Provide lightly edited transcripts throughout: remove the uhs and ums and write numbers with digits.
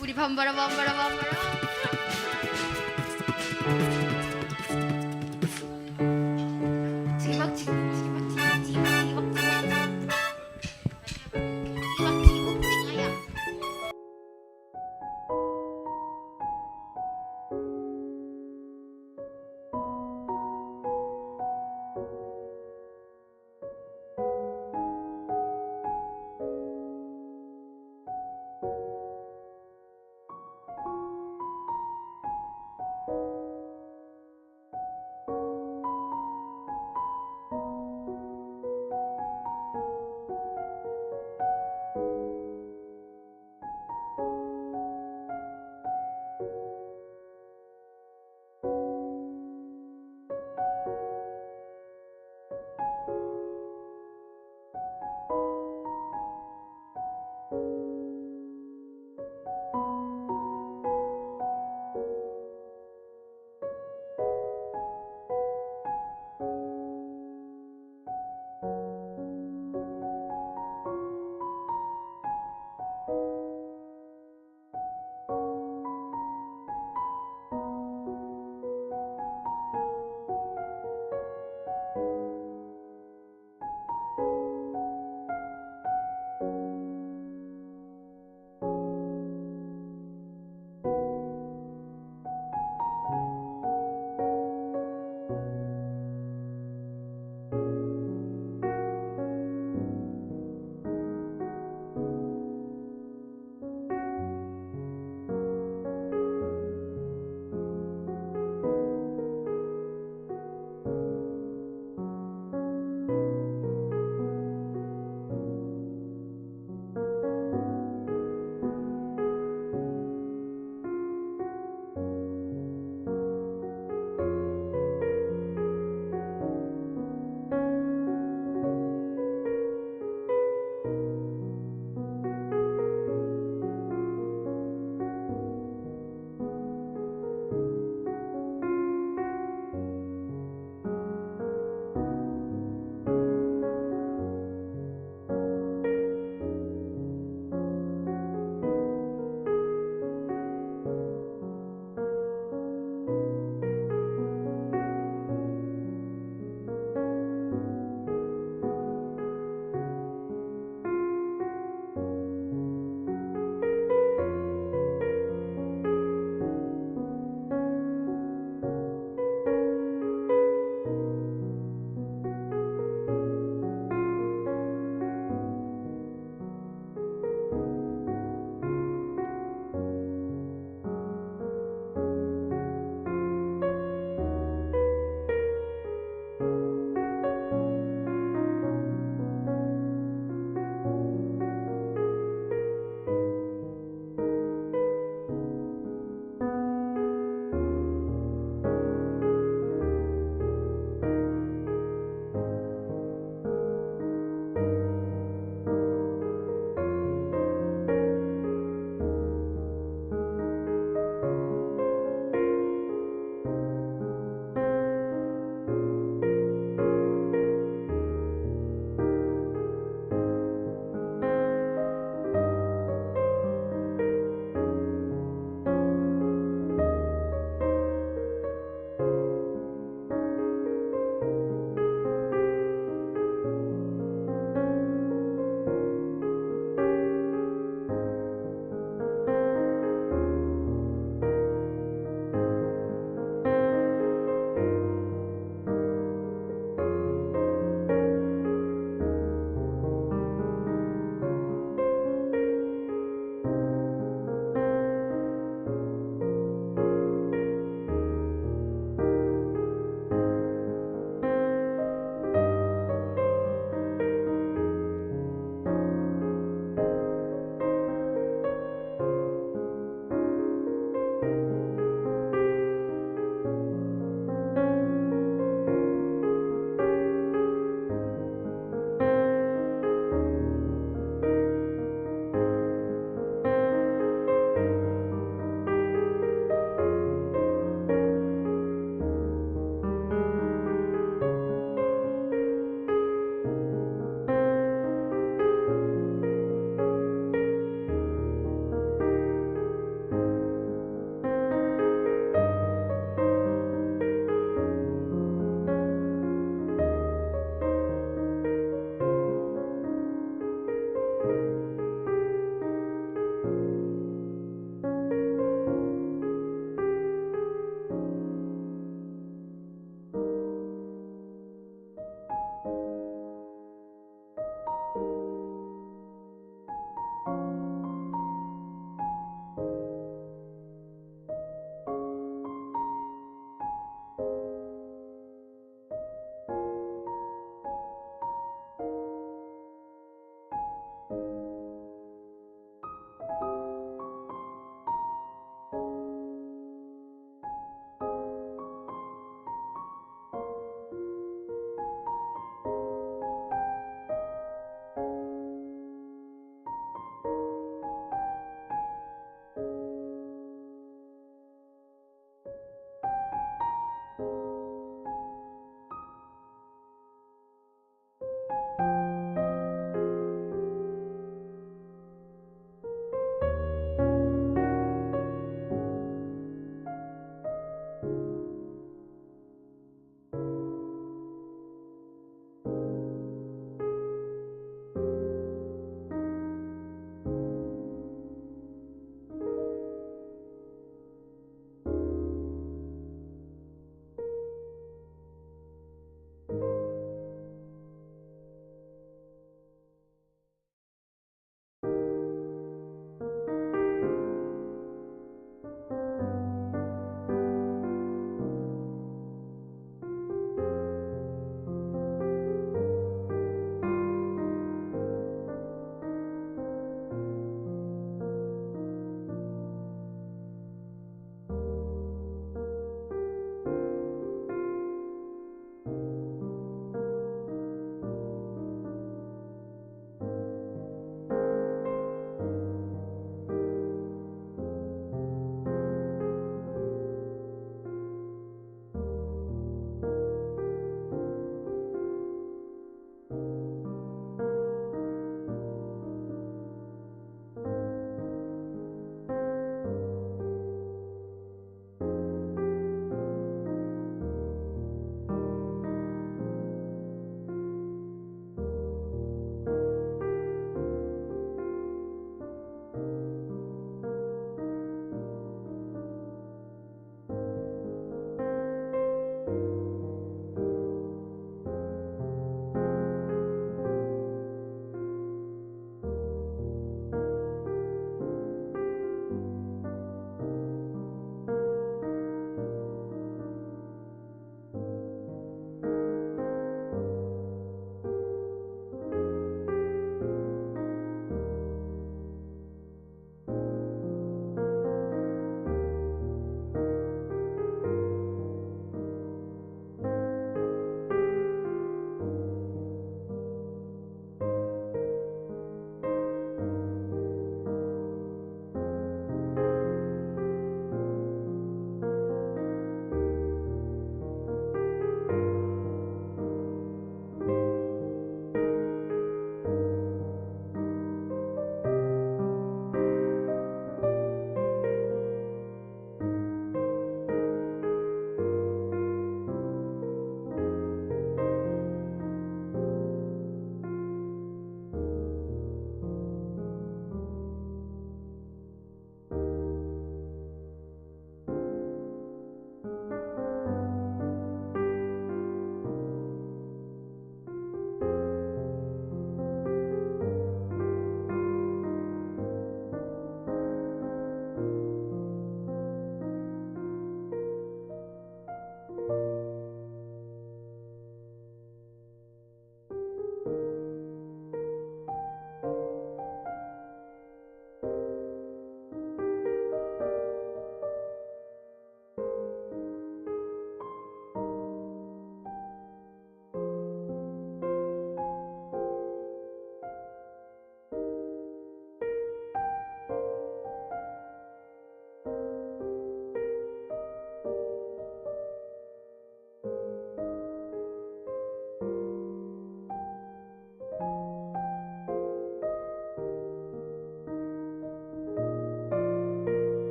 우리 밤바라 밤바라 밤바라. 지막 지막 지막 지막 지막 지막 지막 지막야.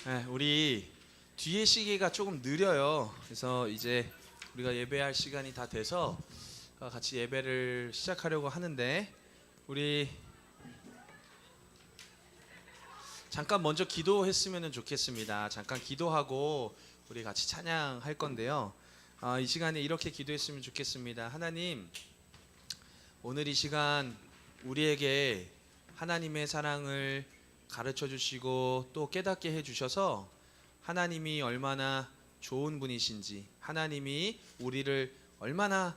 네, 우리 뒤에 시계가 조금 느려요. 그래서 이제 우리가 예배할 시간이 다 돼서 같이 예배를 시작하려고 하는데, 우리 잠깐 먼저 기도했으면 좋겠습니다. 잠깐 기도하고 우리 같이 찬양할 건데요. 이 시간에 이렇게 기도했으면 좋겠습니다. 하나님, 오늘 이 시간 우리에게 하나님의 사랑을 가르쳐 주시고 또 깨닫게 해 주셔서 하나님이 얼마나 좋은 분이신지, 하나님이 우리를 얼마나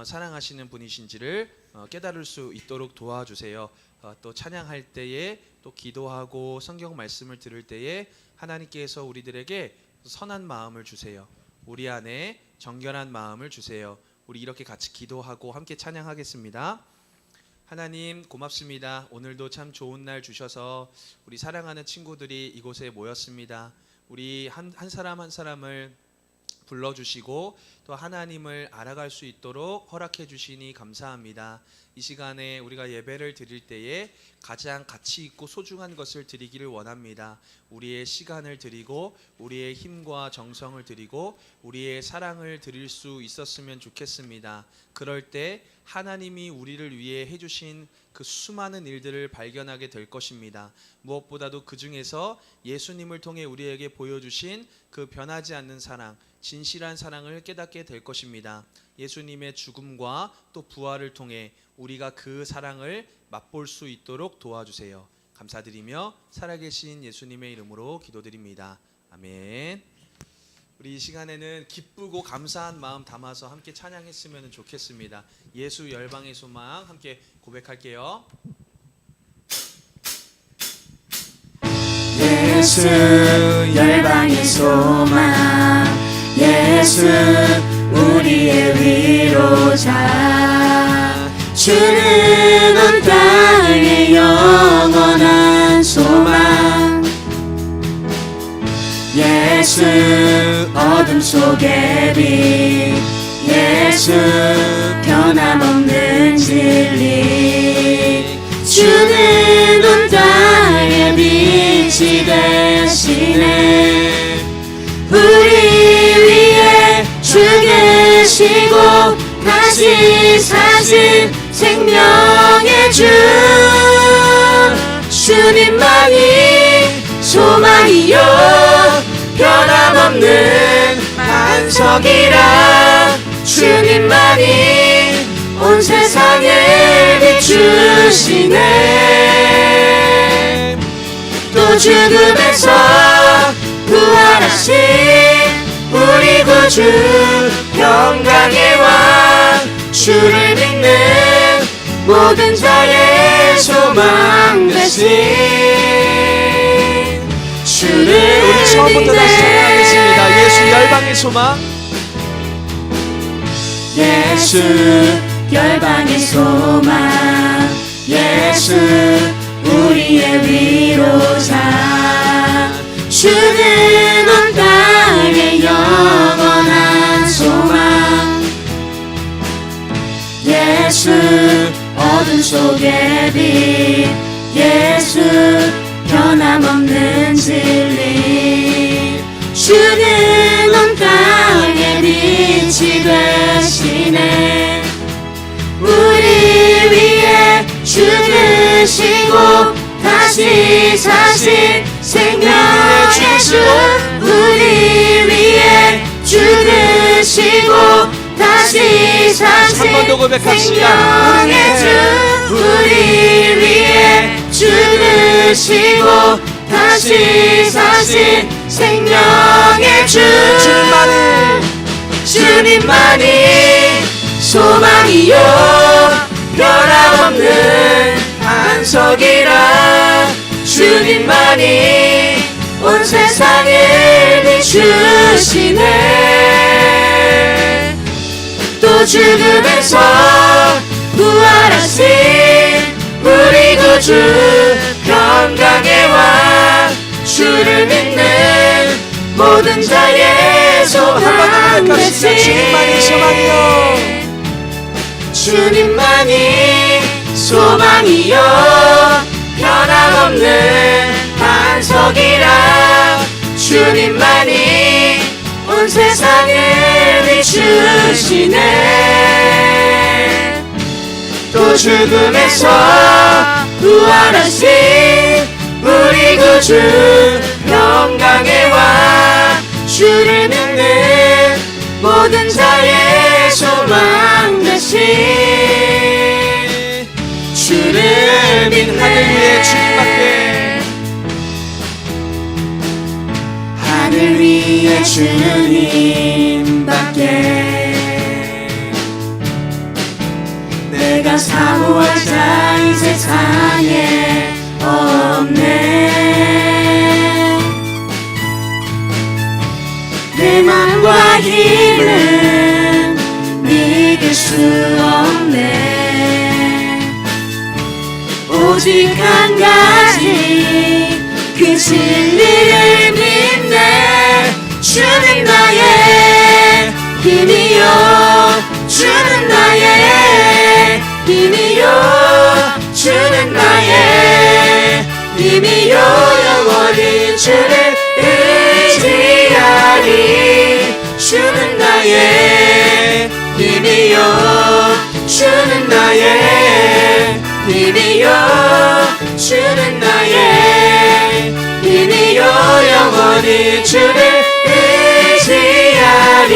사랑하시는 분이신지를 깨달을 수 있도록 도와주세요. 또 찬양할 때에, 또 기도하고 성경 말씀을 들을 때에 하나님께서 우리들에게 선한 마음을 주세요. 우리 안에 정결한 마음을 주세요. 우리 이렇게 같이 기도하고 함께 찬양하겠습니다. 하나님 고맙습니다. 오늘도 참 좋은 날 주셔서 우리 사랑하는 친구들이 이곳에 모였습니다. 우리 한 사람 한 사람을 불러주시고 또 하나님을 알아갈 수 있도록 허락해 주시니 감사합니다. 이 시간에 우리가 예배를 드릴 때에 가장 가치 있고 소중한 것을 드리기를 원합니다. 우리의 시간을 드리고 우리의 힘과 정성을 드리고 우리의 사랑을 드릴 수 있었으면 좋겠습니다. 그럴 때 하나님이 우리를 위해 해주신 그 수많은 일들을 발견하게 될 것입니다. 무엇보다도 그 중에서 예수님을 통해 우리에게 보여주신 그 변하지 않는 사랑, 진실한 사랑을 깨닫게 될 것입니다. 예수님의 죽음과 또 부활을 통해 우리가 그 사랑을 맛볼 수 있도록 도와주세요. 감사드리며 살아계신 예수님의 이름으로 기도드립니다. 아멘. 우리 이 시간에는 기쁘고 감사한 마음 담아서 함께 찬양했으면 좋겠습니다. 예수 열방의 소망 함께 고백할게요. 예수 열방의 소망, 예수 우리의 위로자, 주는 온 땅의 영원한 소망. 예수 어둠 속의 빛, 예수 변함없는 진리, 주는 온 땅의 빛이 되시네. 우리 위에 죽으시고 다시 사신 생명의 주, 주님만이 소망이요 변함없는 반석이라. 주님만이 온 세상에 비추시네. 또 죽음에서 부활하신 우리 구주 평강의 왕, 주를 믿는 모든 자의 소망 되신 주를 우리 처음부터 다시 찬양하겠습니다. 예수 열방의 소망. 예수 열방의 소망, 예수 우리의 위로자, 주는 온 땅의 영원한 소망. 예수 어둠 속의 빛, 예수 변함없는 진리, 주는 온 땅의 빛이 되시네. 우리 위에 죽으시고 다시 사신 생명의 주, 우리 위에 죽으시고 다시 사신 한 번 더 고백합시다. 생명의 주, 우리 위에 죽으시고 다시 사신 생명의 주, 주님만이 소망이요 변함없는 반석이라. 주님만이 온 세상을 비추시네. 또 죽음에서 부활하신 우리 구주 평강의 왕, 주를 믿는 모든 자의 소망 되신 주님만이 소망이요, 주님만이 소망이요 변함없는 반석이라. 주님만이 온 세상을 비추시네. 또 죽음에서 부활하신 우리 구주 평강의 왕, 주를 믿는 모든 자의 소망 되신 주를 믿는 하늘 위에 주님밖에, 하늘 위에 주님밖에 내가 사모할 자 이 세상에 없네. 내 맘과 힘은 믿을 수 없네. 오직 한 가지 그 진리를 믿네. 주는 나의 힘이요, 주는 나의 힘이요, 주는 나의 힘이요. 영원히 주를 의지하리. 주는 나의 힘이요, 주는 나의 힘이요, 주는 나의 힘이요. 영원히 주를 의지하리.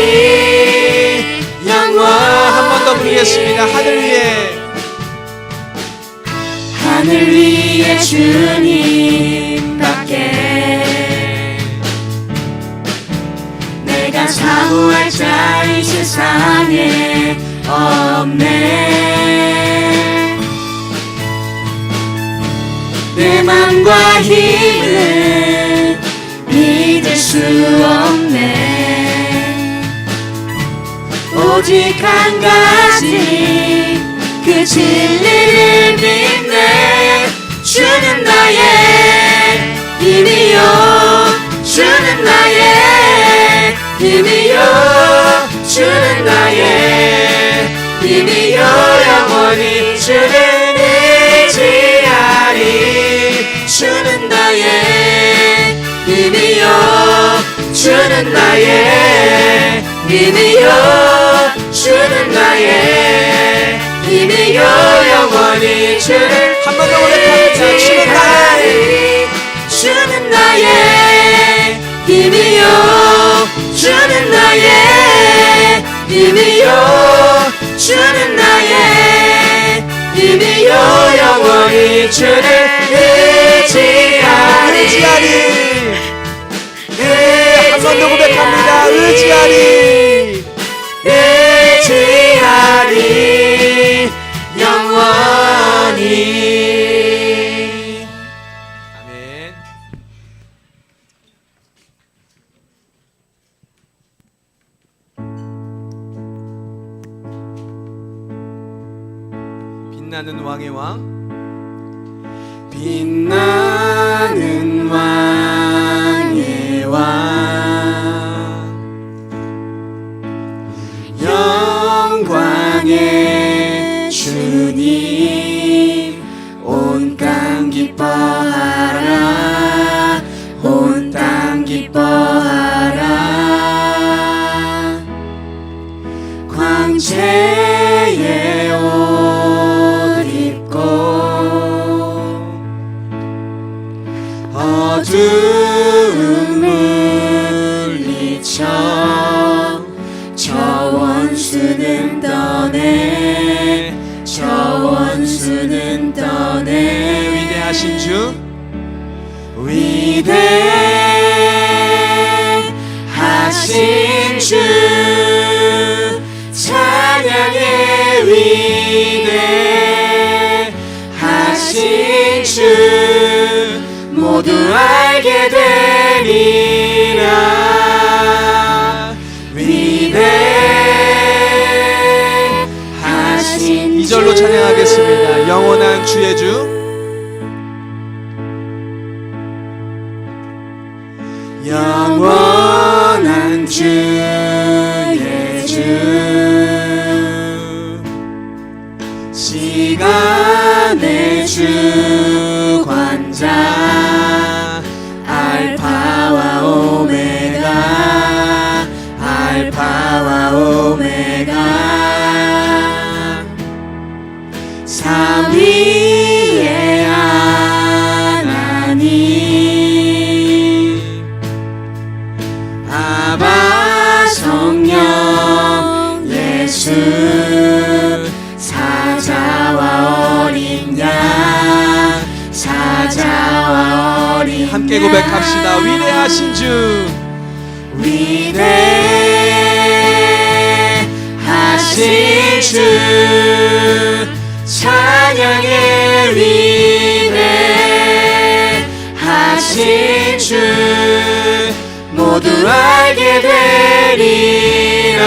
영원. 한 번 더 부르겠습니다. 하늘 위에, 하늘 위에 주님밖에 내가 사모할 자 이 세상에 없네. 내 맘과 힘은 믿을 수 없네. 오직 한 가지 그 진리를 믿네. 주는 나의 힘이요, 주는 나의 힘이요, 주는 나의 힘이요. 영원히 주를 의지하리. 주는 나의 힘이요, 주는 나의 힘이요, 주는 나의 힘이요. 영원히 주를 한 번 더 고백합니다. 주는 나의, 주는 나의 힘이요, 주는 나의 힘이요, 주는 나의 힘이요. 영원히 주를 의지하리. 한 번 더 고백합니다. 의지하리. 의지하리. 영원히. 아멘. 빛나는 왕의 왕, 빛나는 왕의 왕, 영광의 주님, 온 땅 기뻐하라, 온 땅 기뻐하라. 광채의 옷 입고 어두움 물리쳐 저 원수는 떠내, 저 원수는 떠내. 위대하신 주, 위대하신 주, 찬양의 위대하신 주, 모두 알게 되리라. 위대하신 2절로 찬양하겠습니다. 영원한 주의 주, 영원한 주의 주, 시간의 주관자, 알파와 오메가, 알파와 오메가 삼위의 하나님 아바 성령 예수 사자와 어린 양 사자와 어린 함께 양 고백합시다. 위대하신 주 위대하신 주 찬양의 위대하신 주 모두 알게 되리라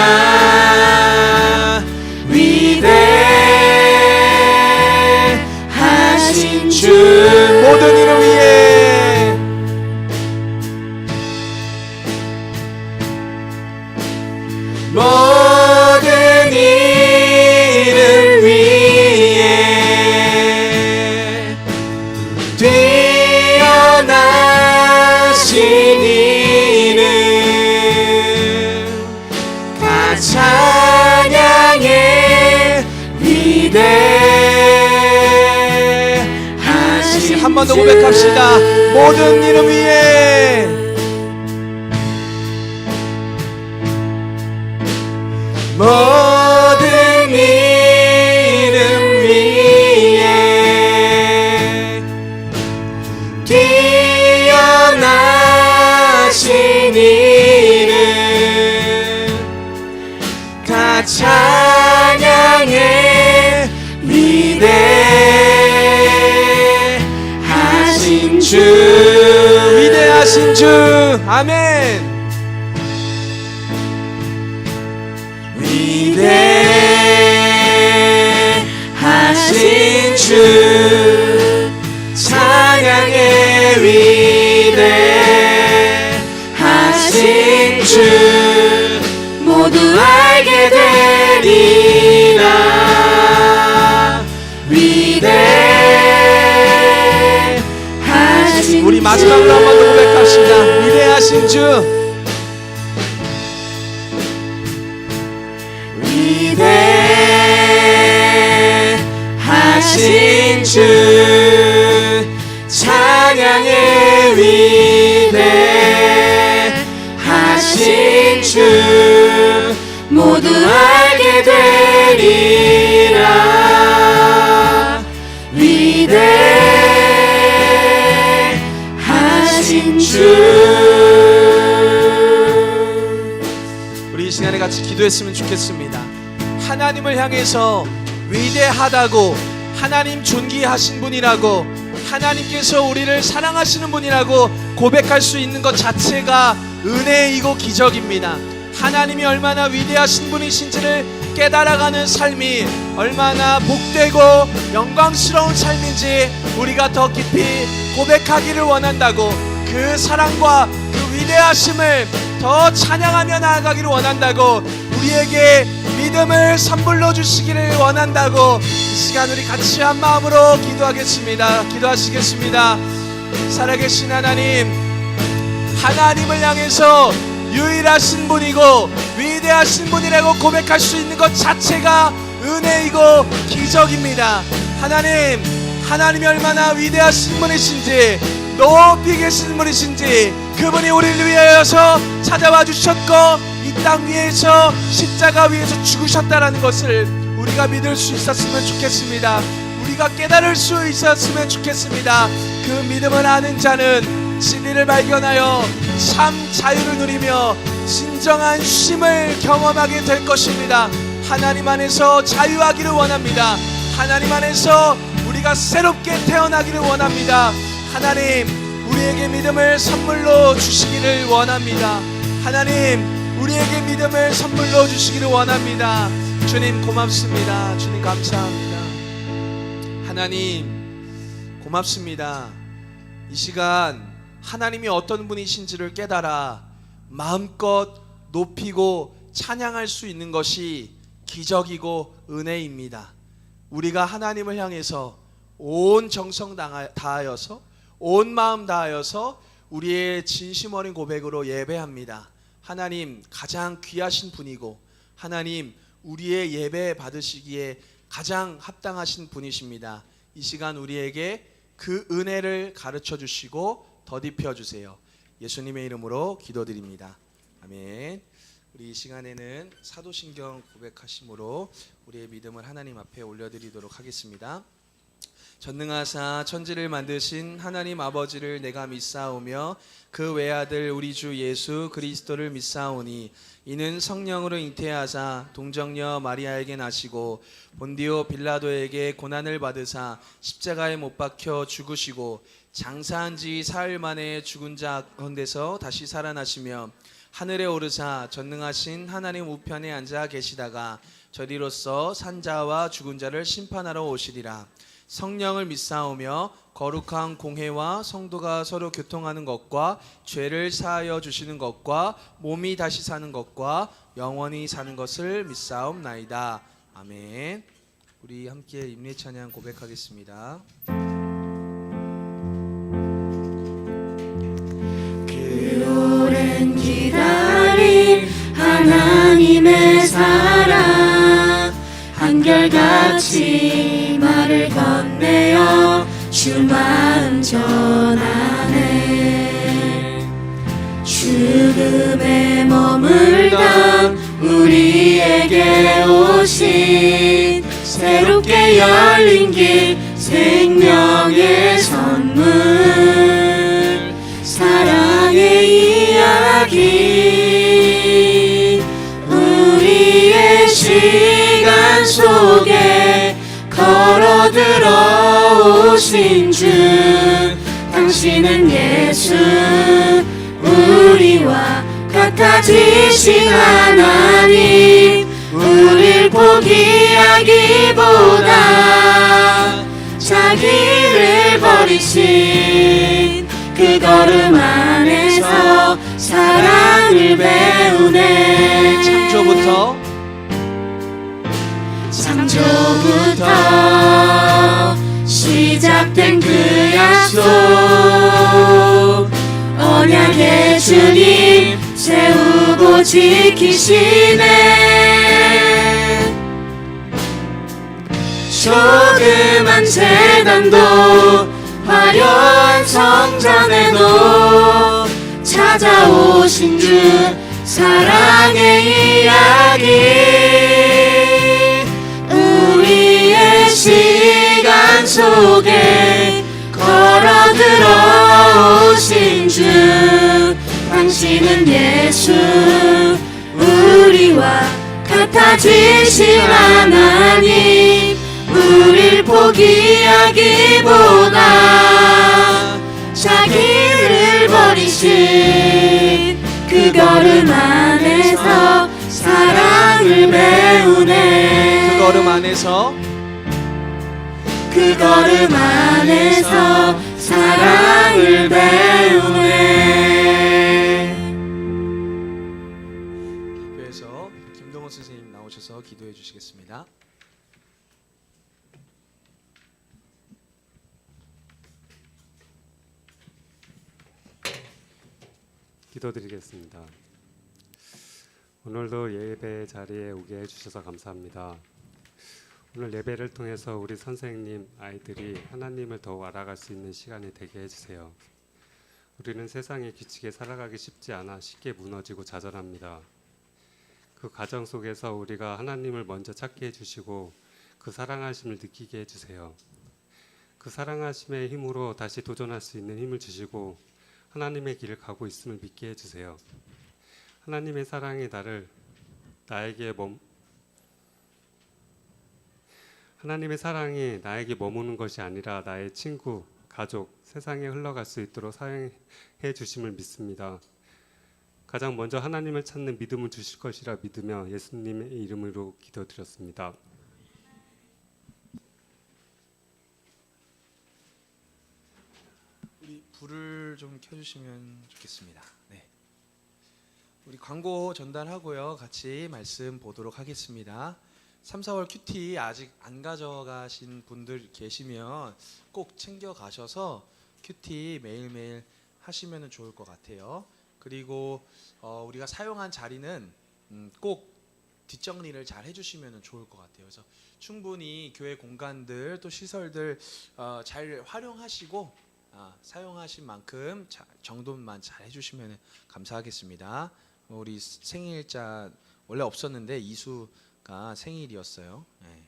위대하신 주 모든 이름 위에 모든 이름 위에 뛰어나신 이름 다 찬양의 위대하신 한 번 더 고백합시다. 모든 이름 위에 모든 이름 위에 뛰어나신 이름 다 찬양의 위대하신 주 위대하신 주 아멘. 위대하신 주 찬양의 위대하신 주 모두 알게 되리라 위대하신 우리 마지막으로 한 번 더 고백합시다. 위대하신 주 위대하신 주 찬양의 위대하신 주 모두 알게 되리라 위대하신 주 우리 이 시간에 같이 기도했으면 좋겠습니다. 하나님을 향해서 위대하다고 하나님 존귀하신 분이라고 하나님께서 우리를 사랑하시는 분이라고 고백할 수 있는 것 자체가 은혜이고 기적입니다. 하나님이 얼마나 위대하신 분이신지를 깨달아가는 삶이 얼마나 복되고 영광스러운 삶인지 우리가 더 깊이 고백하기를 원한다고 그 사랑과 그 위대하심을 더 찬양하며 나아가기를 원한다고 우리에게 믿음을 선물로 주시기를 원한다고 이 시간 우리 같이 한 마음으로 기도하겠습니다. 기도하시겠습니다. 살아계신 하나님, 하나님을 향해서 유일하신 분이고 위대하신 분이라고 고백할 수 있는 것 자체가 은혜이고 기적입니다. 하나님, 하나님이 얼마나 위대하신 분이신지 높이 계신 분이신지 그분이 우리를 위하여서 찾아와 주셨고 이 땅 위에서 십자가 위에서 죽으셨다라는 것을 우리가 믿을 수 있었으면 좋겠습니다. 우리가 깨달을 수 있었으면 좋겠습니다. 그 믿음을 아는 자는 진리를 발견하여 참 자유를 누리며 진정한 쉼을 경험하게 될 것입니다. 하나님 안에서 자유하기를 원합니다. 하나님 안에서 우리가 새롭게 태어나기를 원합니다. 하나님, 우리에게 믿음을 선물로 주시기를 원합니다. 하나님, 우리에게 믿음을 선물로 주시기를 원합니다. 주님 고맙습니다. 주님 감사합니다. 하나님 고맙습니다. 이 시간 하나님이 어떤 분이신지를 깨달아 마음껏 높이고 찬양할 수 있는 것이 기적이고 은혜입니다. 우리가 하나님을 향해서 온 정성 다하여서 온 마음 다하여서 우리의 진심 어린 고백으로 예배합니다. 하나님 가장 귀하신 분이고 하나님 우리의 예배 받으시기에 가장 합당하신 분이십니다. 이 시간 우리에게 그 은혜를 가르쳐 주시고 더딥혀 주세요. 예수님의 이름으로 기도드립니다. 아멘. 우리 이 시간에는 사도신경 고백하심으로 우리의 믿음을 하나님 앞에 올려드리도록 하겠습니다. 전능하사 천지를 만드신 하나님 아버지를 내가 믿사오며 그 외아들 우리 주 예수 그리스도를 믿사오니 이는 성령으로 잉태하사 동정녀 마리아에게 나시고 본디오 빌라도에게 고난을 받으사 십자가에 못 박혀 죽으시고 장사한 지 사흘 만에 죽은 자 가운데서 다시 살아나시며 하늘에 오르사 전능하신 하나님 우편에 앉아 계시다가 저리로서 산자와 죽은 자를 심판하러 오시리라. 성령을 믿사오며 거룩한 공회와 성도가 서로 교통하는 것과 죄를 사하여 주시는 것과 몸이 다시 사는 것과 영원히 사는 것을 믿사옵나이다. 아멘. 우리 함께 임례 찬양 고백하겠습니다. 그 오랜 기다림 하나님의 사랑 한결같이 말을 건네어 주 마음 전하네. 죽음에 머물던 우리에게 오신 새롭게 열린 길 생명의 선물 사랑의 이야기 우리의 시간 속에 걸어 들어오신 주 당신은 예수 우리와 같아지신 하나님 우릴 포기하기보다 자기를 버리신 그 걸음 안에서 사랑을 배우네. 창조부터 시작된 그 약속 언약의 주님 세우고 지키시네. 조그만 재단도 화려한 성전에도 찾아오신 주 사랑의 이야기 우리의 시간 속에 걸어 들어오신 주 당신은 예수 우리와 같아지신 하나님 우릴 포기하기보다 자기를 버리신 그 걸음 안에서 사랑을 배우네. 그 걸음 안에서 사랑을 배우네. 교회에서 김동원 선생님 나오셔서 기도해 주시겠습니다. 기도드리겠습니다. 오늘도 예배 자리에 오게 해주셔서 감사합니다. 오늘 예배를 통해서 우리 선생님, 아이들이 하나님을 더욱 알아갈 수 있는 시간이 되게 해주세요. 우리는 세상의 규칙에 살아가기 쉽지 않아 쉽게 무너지고 좌절합니다. 그 과정 속에서 우리가 하나님을 먼저 찾게 해주시고 그 사랑하심을 느끼게 해주세요. 그 사랑하심의 힘으로 다시 도전할 수 있는 힘을 주시고 하나님의 길을 가고 있음을 믿게 해주세요. 하나님의 사랑이 하나님의 사랑이 나에게 머무는 것이 아니라 나의 친구, 가족, 세상에 흘러갈 수 있도록 사용해 주심을 믿습니다. 가장 먼저 하나님을 찾는 믿음을 주실 것이라 믿으며 예수님의 이름으로 기도드렸습니다. 우리 불을 좀 켜주시면 좋겠습니다. 네. 우리 광고 전달하고요. 같이 말씀 보도록 하겠습니다. 3, 4월 큐티 아직 안 가져가신 분들 계시면 꼭 챙겨 가셔서 큐티 매일매일 하시면 좋을 것 같아요. 그리고 우리가 사용한 자리는 꼭 뒷정리를 잘 해주시면 좋을 것 같아요. 그래서 충분히 교회 공간들 또 시설들 잘 활용하시고 사용하신 만큼 정돈만 잘 해주시면 감사하겠습니다. 우리 생일자 원래 없었는데 이수가 생일이었어요. 네.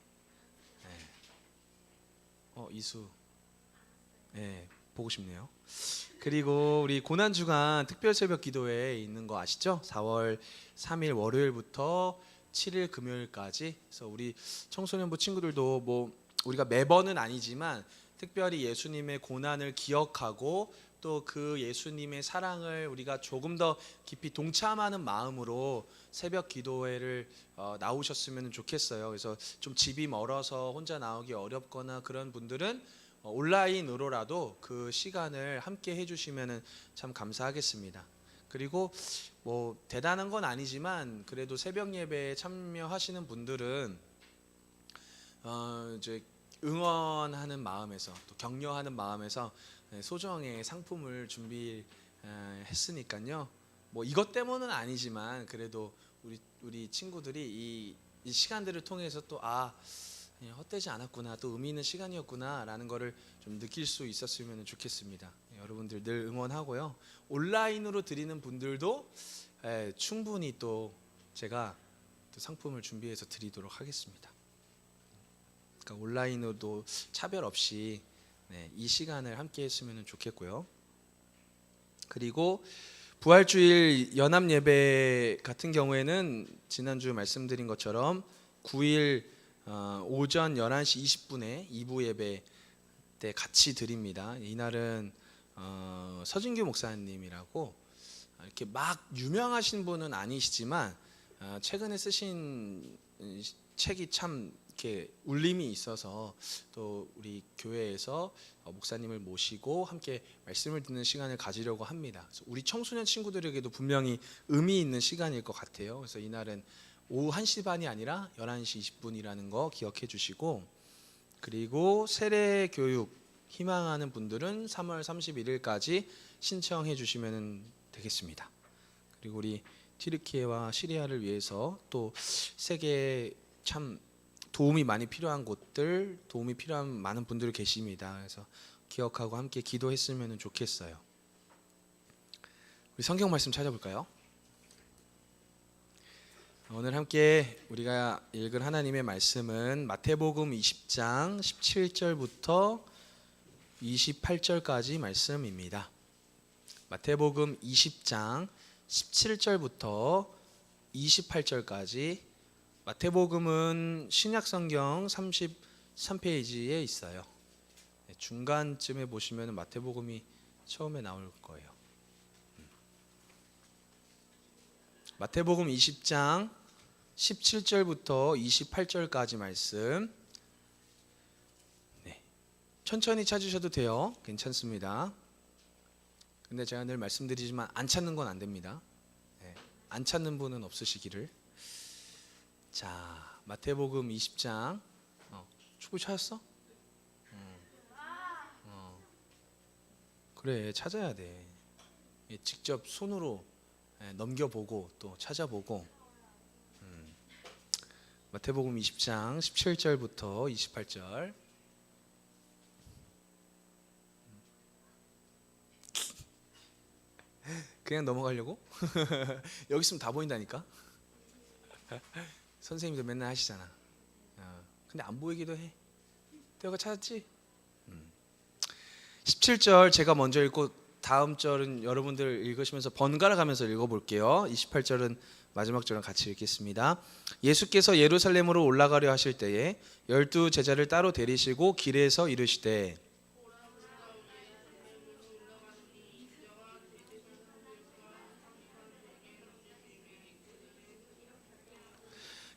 네. 이수. 네, 보고 싶네요. 그리고 우리 고난주간 특별 새벽 기도회 있는 거 아시죠? 4월 3일 월요일부터 7일 금요일까지. 그래서 우리 청소년부 친구들도 뭐 우리가 매번은 아니지만 특별히 예수님의 고난을 기억하고 또 그 예수님의 사랑을 우리가 조금 더 깊이 동참하는 마음으로 새벽 기도회를 나오셨으면 좋겠어요. 그래서 좀 집이 멀어서 혼자 나오기 어렵거나 그런 분들은 온라인으로라도 그 시간을 함께 해주시면 참 감사하겠습니다. 그리고 뭐 대단한 건 아니지만 그래도 새벽 예배에 참여하시는 분들은 이제 응원하는 마음에서 또 격려하는 마음에서 소정의 상품을 준비했으니까요. 뭐 이것 때문은 아니지만 그래도 우리 친구들이 이 시간들을 통해서 또 헛되지 않았구나, 또 의미 있는 시간이었구나라는 거를 좀 느낄 수 있었으면 좋겠습니다. 여러분들 늘 응원하고요. 온라인으로 드리는 분들도 충분히 또 제가 또 상품을 준비해서 드리도록 하겠습니다. 그러니까 온라인으로도 차별 없이 이 시간을 함께 했으면 좋겠고요. 그리고 부활주일 연합 예배 같은 경우에는 지난주 말씀드린 것처럼 9일 오전 11시 20분에 2부 예배 때 같이 드립니다. 이날은 서진규 목사님이라고 이렇게 막 유명하신 분은 아니시지만 최근에 쓰신 책이 참 이렇게 울림이 있어서 또 우리 교회에서 목사님을 모시고 함께 말씀을 듣는 시간을 가지려고 합니다. 그래서 우리 청소년 친구들에게도 분명히 의미 있는 시간일 것 같아요. 그래서 이날은 오후 1시 반이 아니라 11시 20분이라는 거 기억해 주시고, 그리고 세례 교육 희망하는 분들은 3월 31일까지 신청해 주시면 되겠습니다. 그리고 우리 튀르키예와 시리아를 위해서 또 세계에 참 도움이 많이 필요한 곳들, 도움이 필요한 많은 분들이 계십니다. 그래서 기억하고 함께 기도했으면 좋겠어요. 우리 성경 말씀 찾아볼까요? 오늘 함께 우리가 읽을 하나님의 말씀은 마태복음 20장 17절부터 28절까지 말씀입니다. 마태복음 20장 17절부터 28절까지. 마태복음은 신약성경 33페이지에 있어요. 중간쯤에 보시면 마태복음이 처음에 나올 거예요. 마태복음 20장 17절부터 28절까지 말씀. 천천히 찾으셔도 돼요. 괜찮습니다. 근데 제가 늘 말씀드리지만 안 찾는 건 안 됩니다. 안 찾는 분은 없으시기를. 자, 마태복음 20장. 축구 찾았어? 그래, 찾아야 돼. 직접 손으로 넘겨보고 또 찾아보고. 마태복음 20장 17절부터 28절. 그냥 넘어가려고? 여기 있으면 다 보인다니까. 선생님도 맨날 하시잖아. 근데 안 보이기도 해. 내가 찾았지? 17절 제가 먼저 읽고 다음 절은 여러분들 읽으시면서 번갈아 가면서 읽어볼게요. 28절은 마지막 절은 같이 읽겠습니다. 예수께서 예루살렘으로 올라가려 하실 때에 12 제자를 따로 데리시고 길에서 이르시되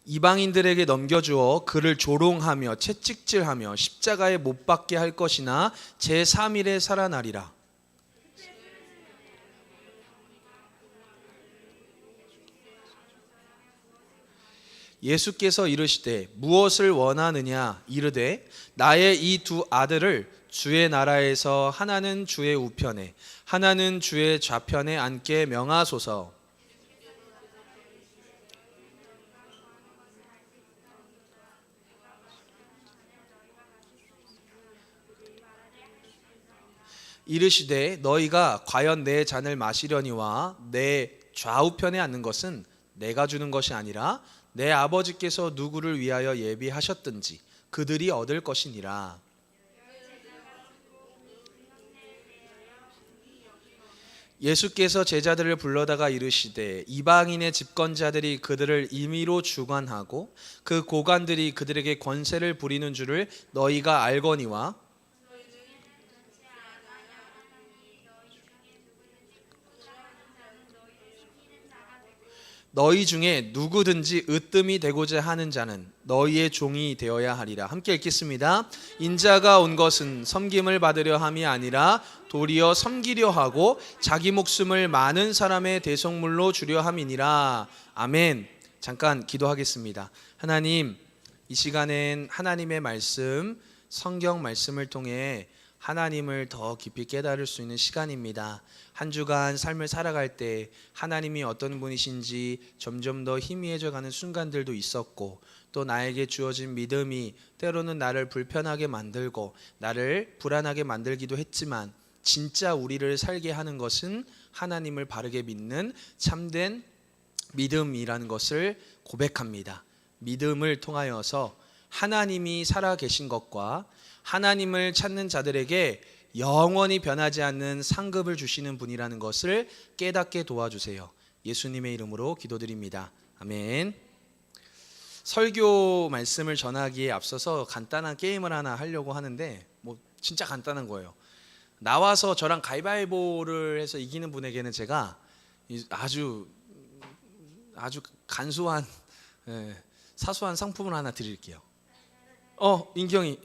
이방인들에게 넘겨주어 그를 조롱하며 채찍질하며 십자가에 못 박게 할 것이나 제3일에 살아나리라. 예수께서 이르시되 무엇을 원하느냐 이르되 나의 이 두 아들을 주의 나라에서 하나는 주의 우편에 하나는 주의 좌편에 앉게 명하소서. 이르시되 너희가 과연 내 잔을 마시려니와 내 좌우편에 앉는 것은 내가 주는 것이 아니라 내 아버지께서 누구를 위하여 예비하셨든지 그들이 얻을 것이니라. 예수께서 제자들을 불러다가 이르시되 이방인의 집권자들이 그들을 임의로 주관하고 그 고관들이 그들에게 권세를 부리는 줄을 너희가 알거니와 너희 중에 누구든지 으뜸이 되고자 하는 자는 너희의 종이 되어야 하리라. 함께 읽겠습니다. 인자가 온 것은 섬김을 받으려 함이 아니라 도리어 섬기려 하고 자기 목숨을 많은 사람의 대속물로 주려 함이니라. 아멘. 잠깐 기도하겠습니다. 하나님, 이 시간엔 하나님의 말씀, 성경 말씀을 통해 하나님을 더 깊이 깨달을 수 있는 시간입니다. 한 주간 삶을 살아갈 때 하나님이 어떤 분이신지 점점 더 희미해져 가는 순간들도 있었고, 또 나에게 주어진 믿음이 때로는 나를 불편하게 만들고 나를 불안하게 만들기도 했지만, 진짜 우리를 살게 하는 것은 하나님을 바르게 믿는 참된 믿음이라는 것을 고백합니다. 믿음을 통하여서 하나님이 살아계신 것과 하나님을 찾는 자들에게 영원히 변하지 않는 상급을 주시는 분이라는 것을 깨닫게 도와주세요. 예수님의 이름으로 기도드립니다. 아멘. 설교 말씀을 전하기에 앞서서 간단한 게임을 하나 하려고 하는데, 진짜 간단한 거예요. 나와서 저랑 가위바위보를 해서 이기는 분에게는 제가 아주 간소한 사소한 상품을 하나 드릴게요. 인경이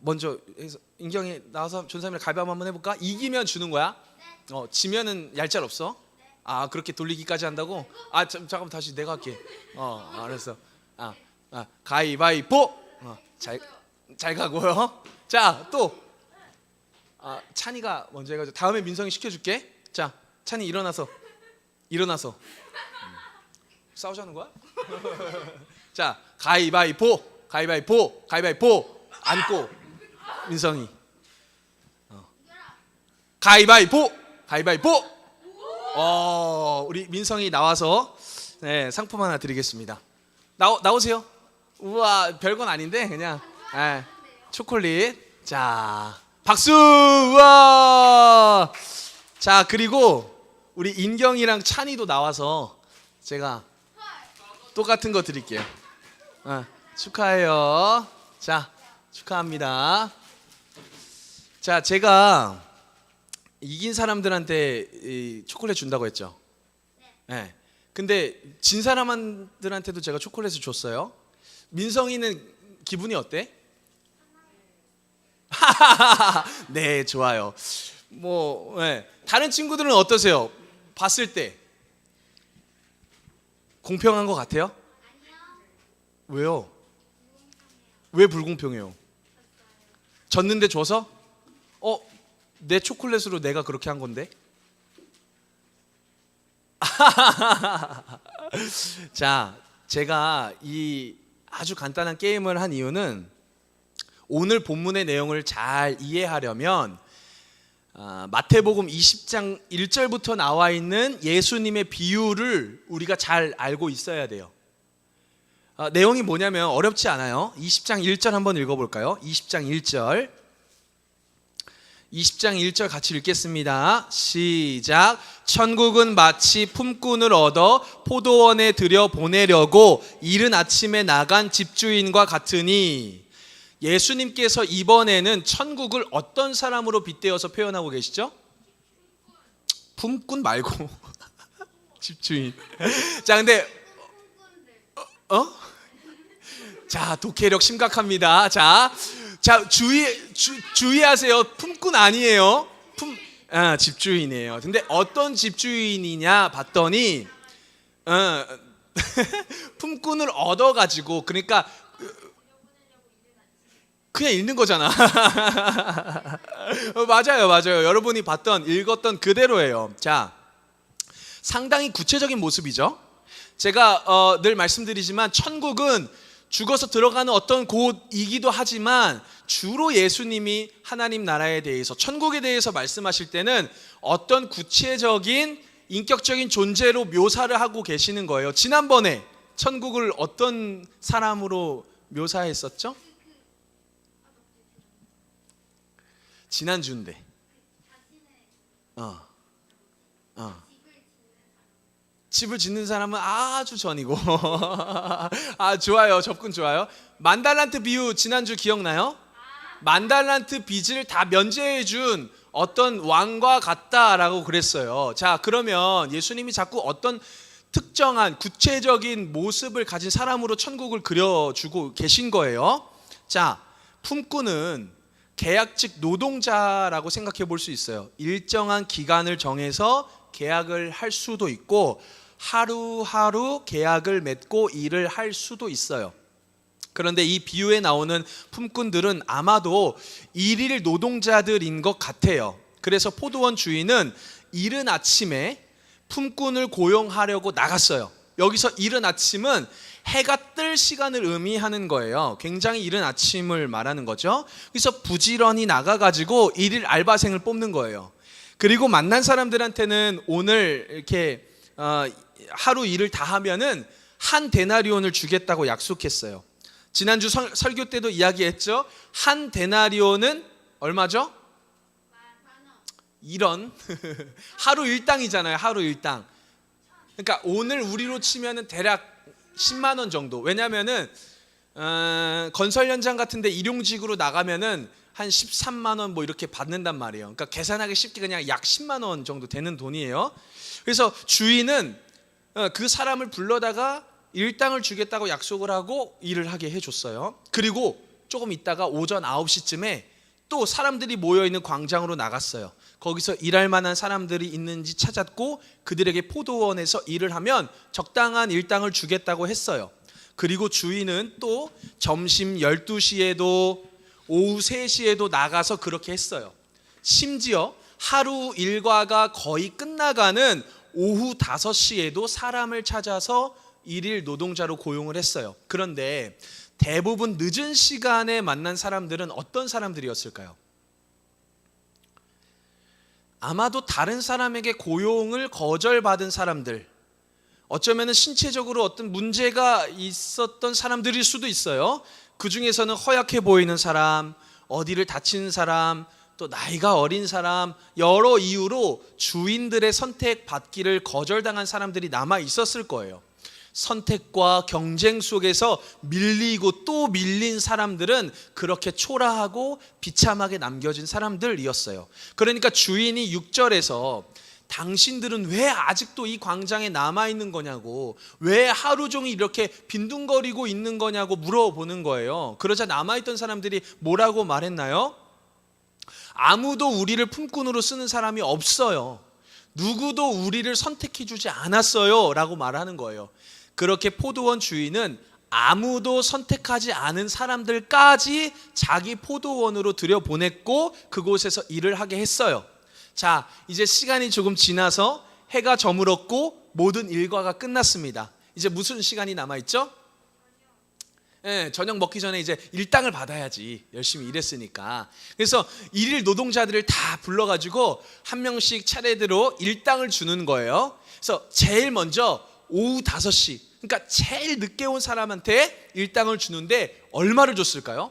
먼저 해서, 인경이 나와서 전사님을 가위바위보 한번 해볼까? 이기면 주는 거야? 지면은 얄짤 없어? 그렇게 돌리기까지 한다고? 잠깐만, 다시 내가 할게. 알았어. 가위바위보. 잘 가고요. 자, 또 찬이가 먼저 해가지고 다음에 민성이 시켜줄게. 자, 찬이 일어나서 싸우자는 거야? 자, 가위바위보. 앉고 민성이 가위바위보. 우리 민성이 나와서 상품 하나 드리겠습니다. 나오세요. 우와, 별건 아닌데 그냥 초콜릿. 자, 박수. 우와. 자, 그리고 우리 인경이랑 찬이도 나와서 제가 똑같은 거 드릴게요. 축하해요. 자, 축하합니다. 자, 제가 이긴 사람들한테 이 초콜릿 준다고 했죠. 네. 근데 진 사람들한테도 제가 초콜릿을 줬어요. 민성이는 기분이 어때? 네, 좋아요. 다른 친구들은 어떠세요? 봤을 때 공평한 것 같아요? 왜요? 왜 불공평해요? 졌는데 줘서? 내 초콜릿으로 내가 그렇게 한 건데? 자, 제가 이 아주 간단한 게임을 한 이유는 오늘 본문의 내용을 잘 이해하려면 마태복음 20장 1절부터 나와 있는 예수님의 비유를 우리가 잘 알고 있어야 돼요. 내용이 뭐냐면 어렵지 않아요. 20장 1절 한번 읽어볼까요? 20장 1절 같이 읽겠습니다. 시작. 천국은 마치 품꾼을 얻어 포도원에 들여 보내려고 이른 아침에 나간 집주인과 같으니. 예수님께서 이번에는 천국을 어떤 사람으로 빗대어서 표현하고 계시죠? 품꾼 말고 집주인. 자, 근데 자, 독해력 심각합니다. 자, 주의하세요. 품꾼 아니에요. 집주인이에요. 근데 어떤 집주인이냐 봤더니 품꾼을 얻어가지고, 그러니까 그냥 읽는 거잖아. 맞아요. 여러분이 봤던 읽었던 그대로예요. 자, 상당히 구체적인 모습이죠. 제가 늘 말씀드리지만 천국은 죽어서 들어가는 어떤 곳이기도 하지만 주로 예수님이 하나님 나라에 대해서, 천국에 대해서 말씀하실 때는 어떤 구체적인 인격적인 존재로 묘사를 하고 계시는 거예요. 지난번에 천국을 어떤 사람으로 묘사했었죠? 지난주인데. 집을 짓는 사람은 아주 전이고. 아, 좋아요. 접근 좋아요. 만달란트 비유 지난주 기억나요? 만달란트 빚을 다 면제해 준 어떤 왕과 같다라고 그랬어요. 자, 그러면 예수님이 자꾸 어떤 특정한 구체적인 모습을 가진 사람으로 천국을 그려주고 계신 거예요. 자, 품꾼은 계약직 노동자라고 생각해 볼 수 있어요. 일정한 기간을 정해서 계약을 할 수도 있고 하루하루 계약을 맺고 일을 할 수도 있어요. 그런데 이 비유에 나오는 품꾼들은 아마도 일일 노동자들인 것 같아요. 그래서 포도원 주인은 이른 아침에 품꾼을 고용하려고 나갔어요. 여기서 이른 아침은 해가 뜰 시간을 의미하는 거예요. 굉장히 이른 아침을 말하는 거죠. 그래서 부지런히 나가가지고 일일 알바생을 뽑는 거예요. 그리고 만난 사람들한테는 오늘 이렇게 하루 일을 다 하면은 한 데나리온을 주겠다고 약속했어요. 지난주 설교 때도 이야기했죠. 한 데나리온은 얼마죠? 이런 하루 일당이잖아요. 하루 일당. 그러니까 오늘 우리로 치면은 대략 10만 원 정도. 왜냐면은 건설 현장 같은데 일용직으로 나가면은 한 13만 원 뭐 이렇게 받는단 말이에요. 그러니까 계산하기 쉽게 그냥 약 10만 원 정도 되는 돈이에요. 그래서 주인은 그 사람을 불러다가 일당을 주겠다고 약속을 하고 일을 하게 해줬어요. 그리고 조금 있다가 오전 9시쯤에 또 사람들이 모여있는 광장으로 나갔어요. 거기서 일할 만한 사람들이 있는지 찾았고 그들에게 포도원에서 일을 하면 적당한 일당을 주겠다고 했어요. 그리고 주인은 또 점심 12시에도 오후 3시에도 나가서 그렇게 했어요. 심지어 하루 일과가 거의 끝나가는 오후 5시에도 사람을 찾아서 일일 노동자로 고용을 했어요. 그런데 대부분 늦은 시간에 만난 사람들은 어떤 사람들이었을까요? 아마도 다른 사람에게 고용을 거절받은 사람들, 어쩌면 신체적으로 어떤 문제가 있었던 사람들일 수도 있어요. 그 중에서는 허약해 보이는 사람, 어디를 다치는 사람, 또 나이가 어린 사람, 여러 이유로 주인들의 선택받기를 거절당한 사람들이 남아 있었을 거예요. 선택과 경쟁 속에서 밀리고 또 밀린 사람들은 그렇게 초라하고 비참하게 남겨진 사람들이었어요. 그러니까 주인이 6절에서 당신들은 왜 아직도 이 광장에 남아있는 거냐고, 왜 하루 종일 이렇게 빈둥거리고 있는 거냐고 물어보는 거예요. 그러자 남아있던 사람들이 뭐라고 말했나요? 아무도 우리를 품꾼으로 쓰는 사람이 없어요. 누구도 우리를 선택해주지 않았어요 라고 말하는 거예요. 그렇게 포도원 주인은 아무도 선택하지 않은 사람들까지 자기 포도원으로 들여보냈고 그곳에서 일을 하게 했어요. 자, 이제 시간이 조금 지나서 해가 저물었고 모든 일과가 끝났습니다. 이제 무슨 시간이 남아있죠? 저녁 먹기 전에 이제 일당을 받아야지. 열심히 일했으니까. 그래서 일일 노동자들을 다 불러가지고 한 명씩 차례대로 일당을 주는 거예요. 그래서 제일 먼저 오후 5시, 그러니까 제일 늦게 온 사람한테 일당을 주는데 얼마를 줬을까요?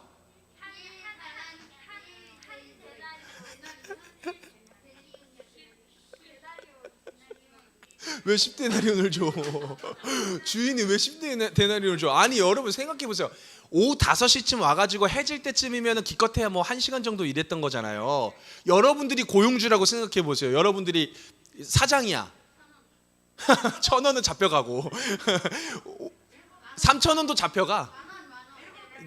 왜 10데나리온을 줘? 주인이 왜 10데나리온을 줘? 아니 여러분 생각해 보세요. 오후 5시쯤 와가지고 해질 때쯤이면 기껏해야 뭐 1시간 정도 일했던 거잖아요. 여러분들이 고용주라고 생각해 보세요. 여러분들이 사장이야. 1,000원은 잡혀가고 3,000원도 잡혀가.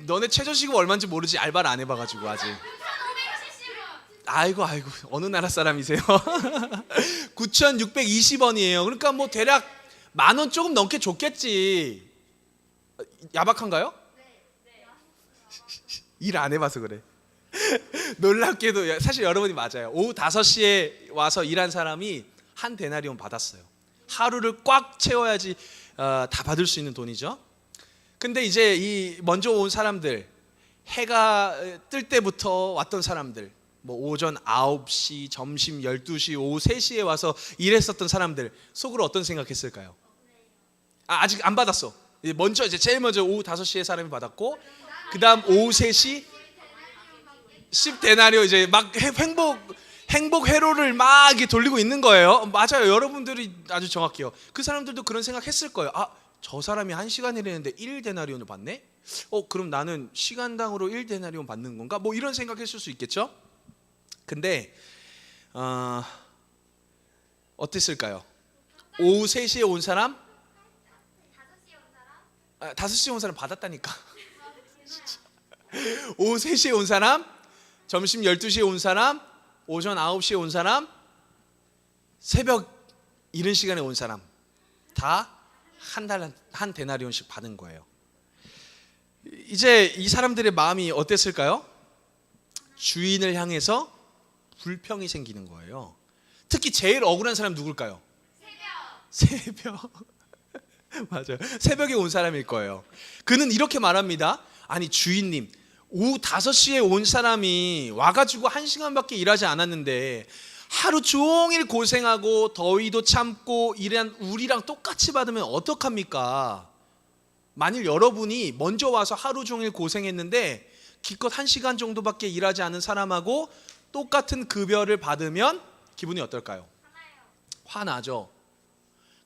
너네 최저시급 얼마인지 모르지. 알바를 안 해봐가지고 아직. 아이고 어느 나라 사람이세요? 9,620원이에요. 그러니까 뭐 대략 10,000원 조금 넘게 줬겠지. 야박한가요? 일 안 해봐서 그래. 놀랍게도 사실 여러분이 맞아요. 오후 5시에 와서 일한 사람이 한 데나리온 받았어요. 하루를 꽉 채워야지 다 받을 수 있는 돈이죠. 근데 이제 이 먼저 온 사람들, 해가 뜰 때부터 왔던 사람들, 뭐 오전 9시, 점심 12시, 오후 3시에 와서 일했었던 사람들 속으로 어떤 생각했을까요? 아직 안 받았어. 이제 제일 먼저 오후 5시에 사람이 받았고, 그다음 오후 3시 10데나리오 이제 막 행복 회로를 막 이렇게 돌리고 있는 거예요. 맞아요. 여러분들이 아주 정확해요. 그 사람들도 그런 생각했을 거예요. 저 사람이 1시간 일했는데 1데나리온을 받네? 그럼 나는 시간당으로 1데나리온 받는 건가? 뭐 이런 생각했을 수 있겠죠? 근데 어땠을까요? 오후 3시에 온 사람? 5시에 온 사람 받았다니까. 오후 3시에 온 사람, 점심 12시에 온 사람, 오전 9시에 온 사람, 새벽 이른 시간에 온 사람 다 한 데나리온씩 받은 거예요. 이제 이 사람들의 마음이 어땠을까요? 주인을 향해서 불평이 생기는 거예요. 특히 제일 억울한 사람 누굴까요? 새벽. 맞아요. 새벽에 온 사람일 거예요. 그는 이렇게 말합니다. 아니 주인님, 오후 5시에 온 사람이 와가지고 1시간밖에 일하지 않았는데 하루 종일 고생하고 더위도 참고 일한 우리랑 똑같이 받으면 어떡합니까? 만일 여러분이 먼저 와서 하루 종일 고생했는데 기껏 1시간 정도밖에 일하지 않은 사람하고 똑같은 급여를 받으면 기분이 어떨까요? 화나죠.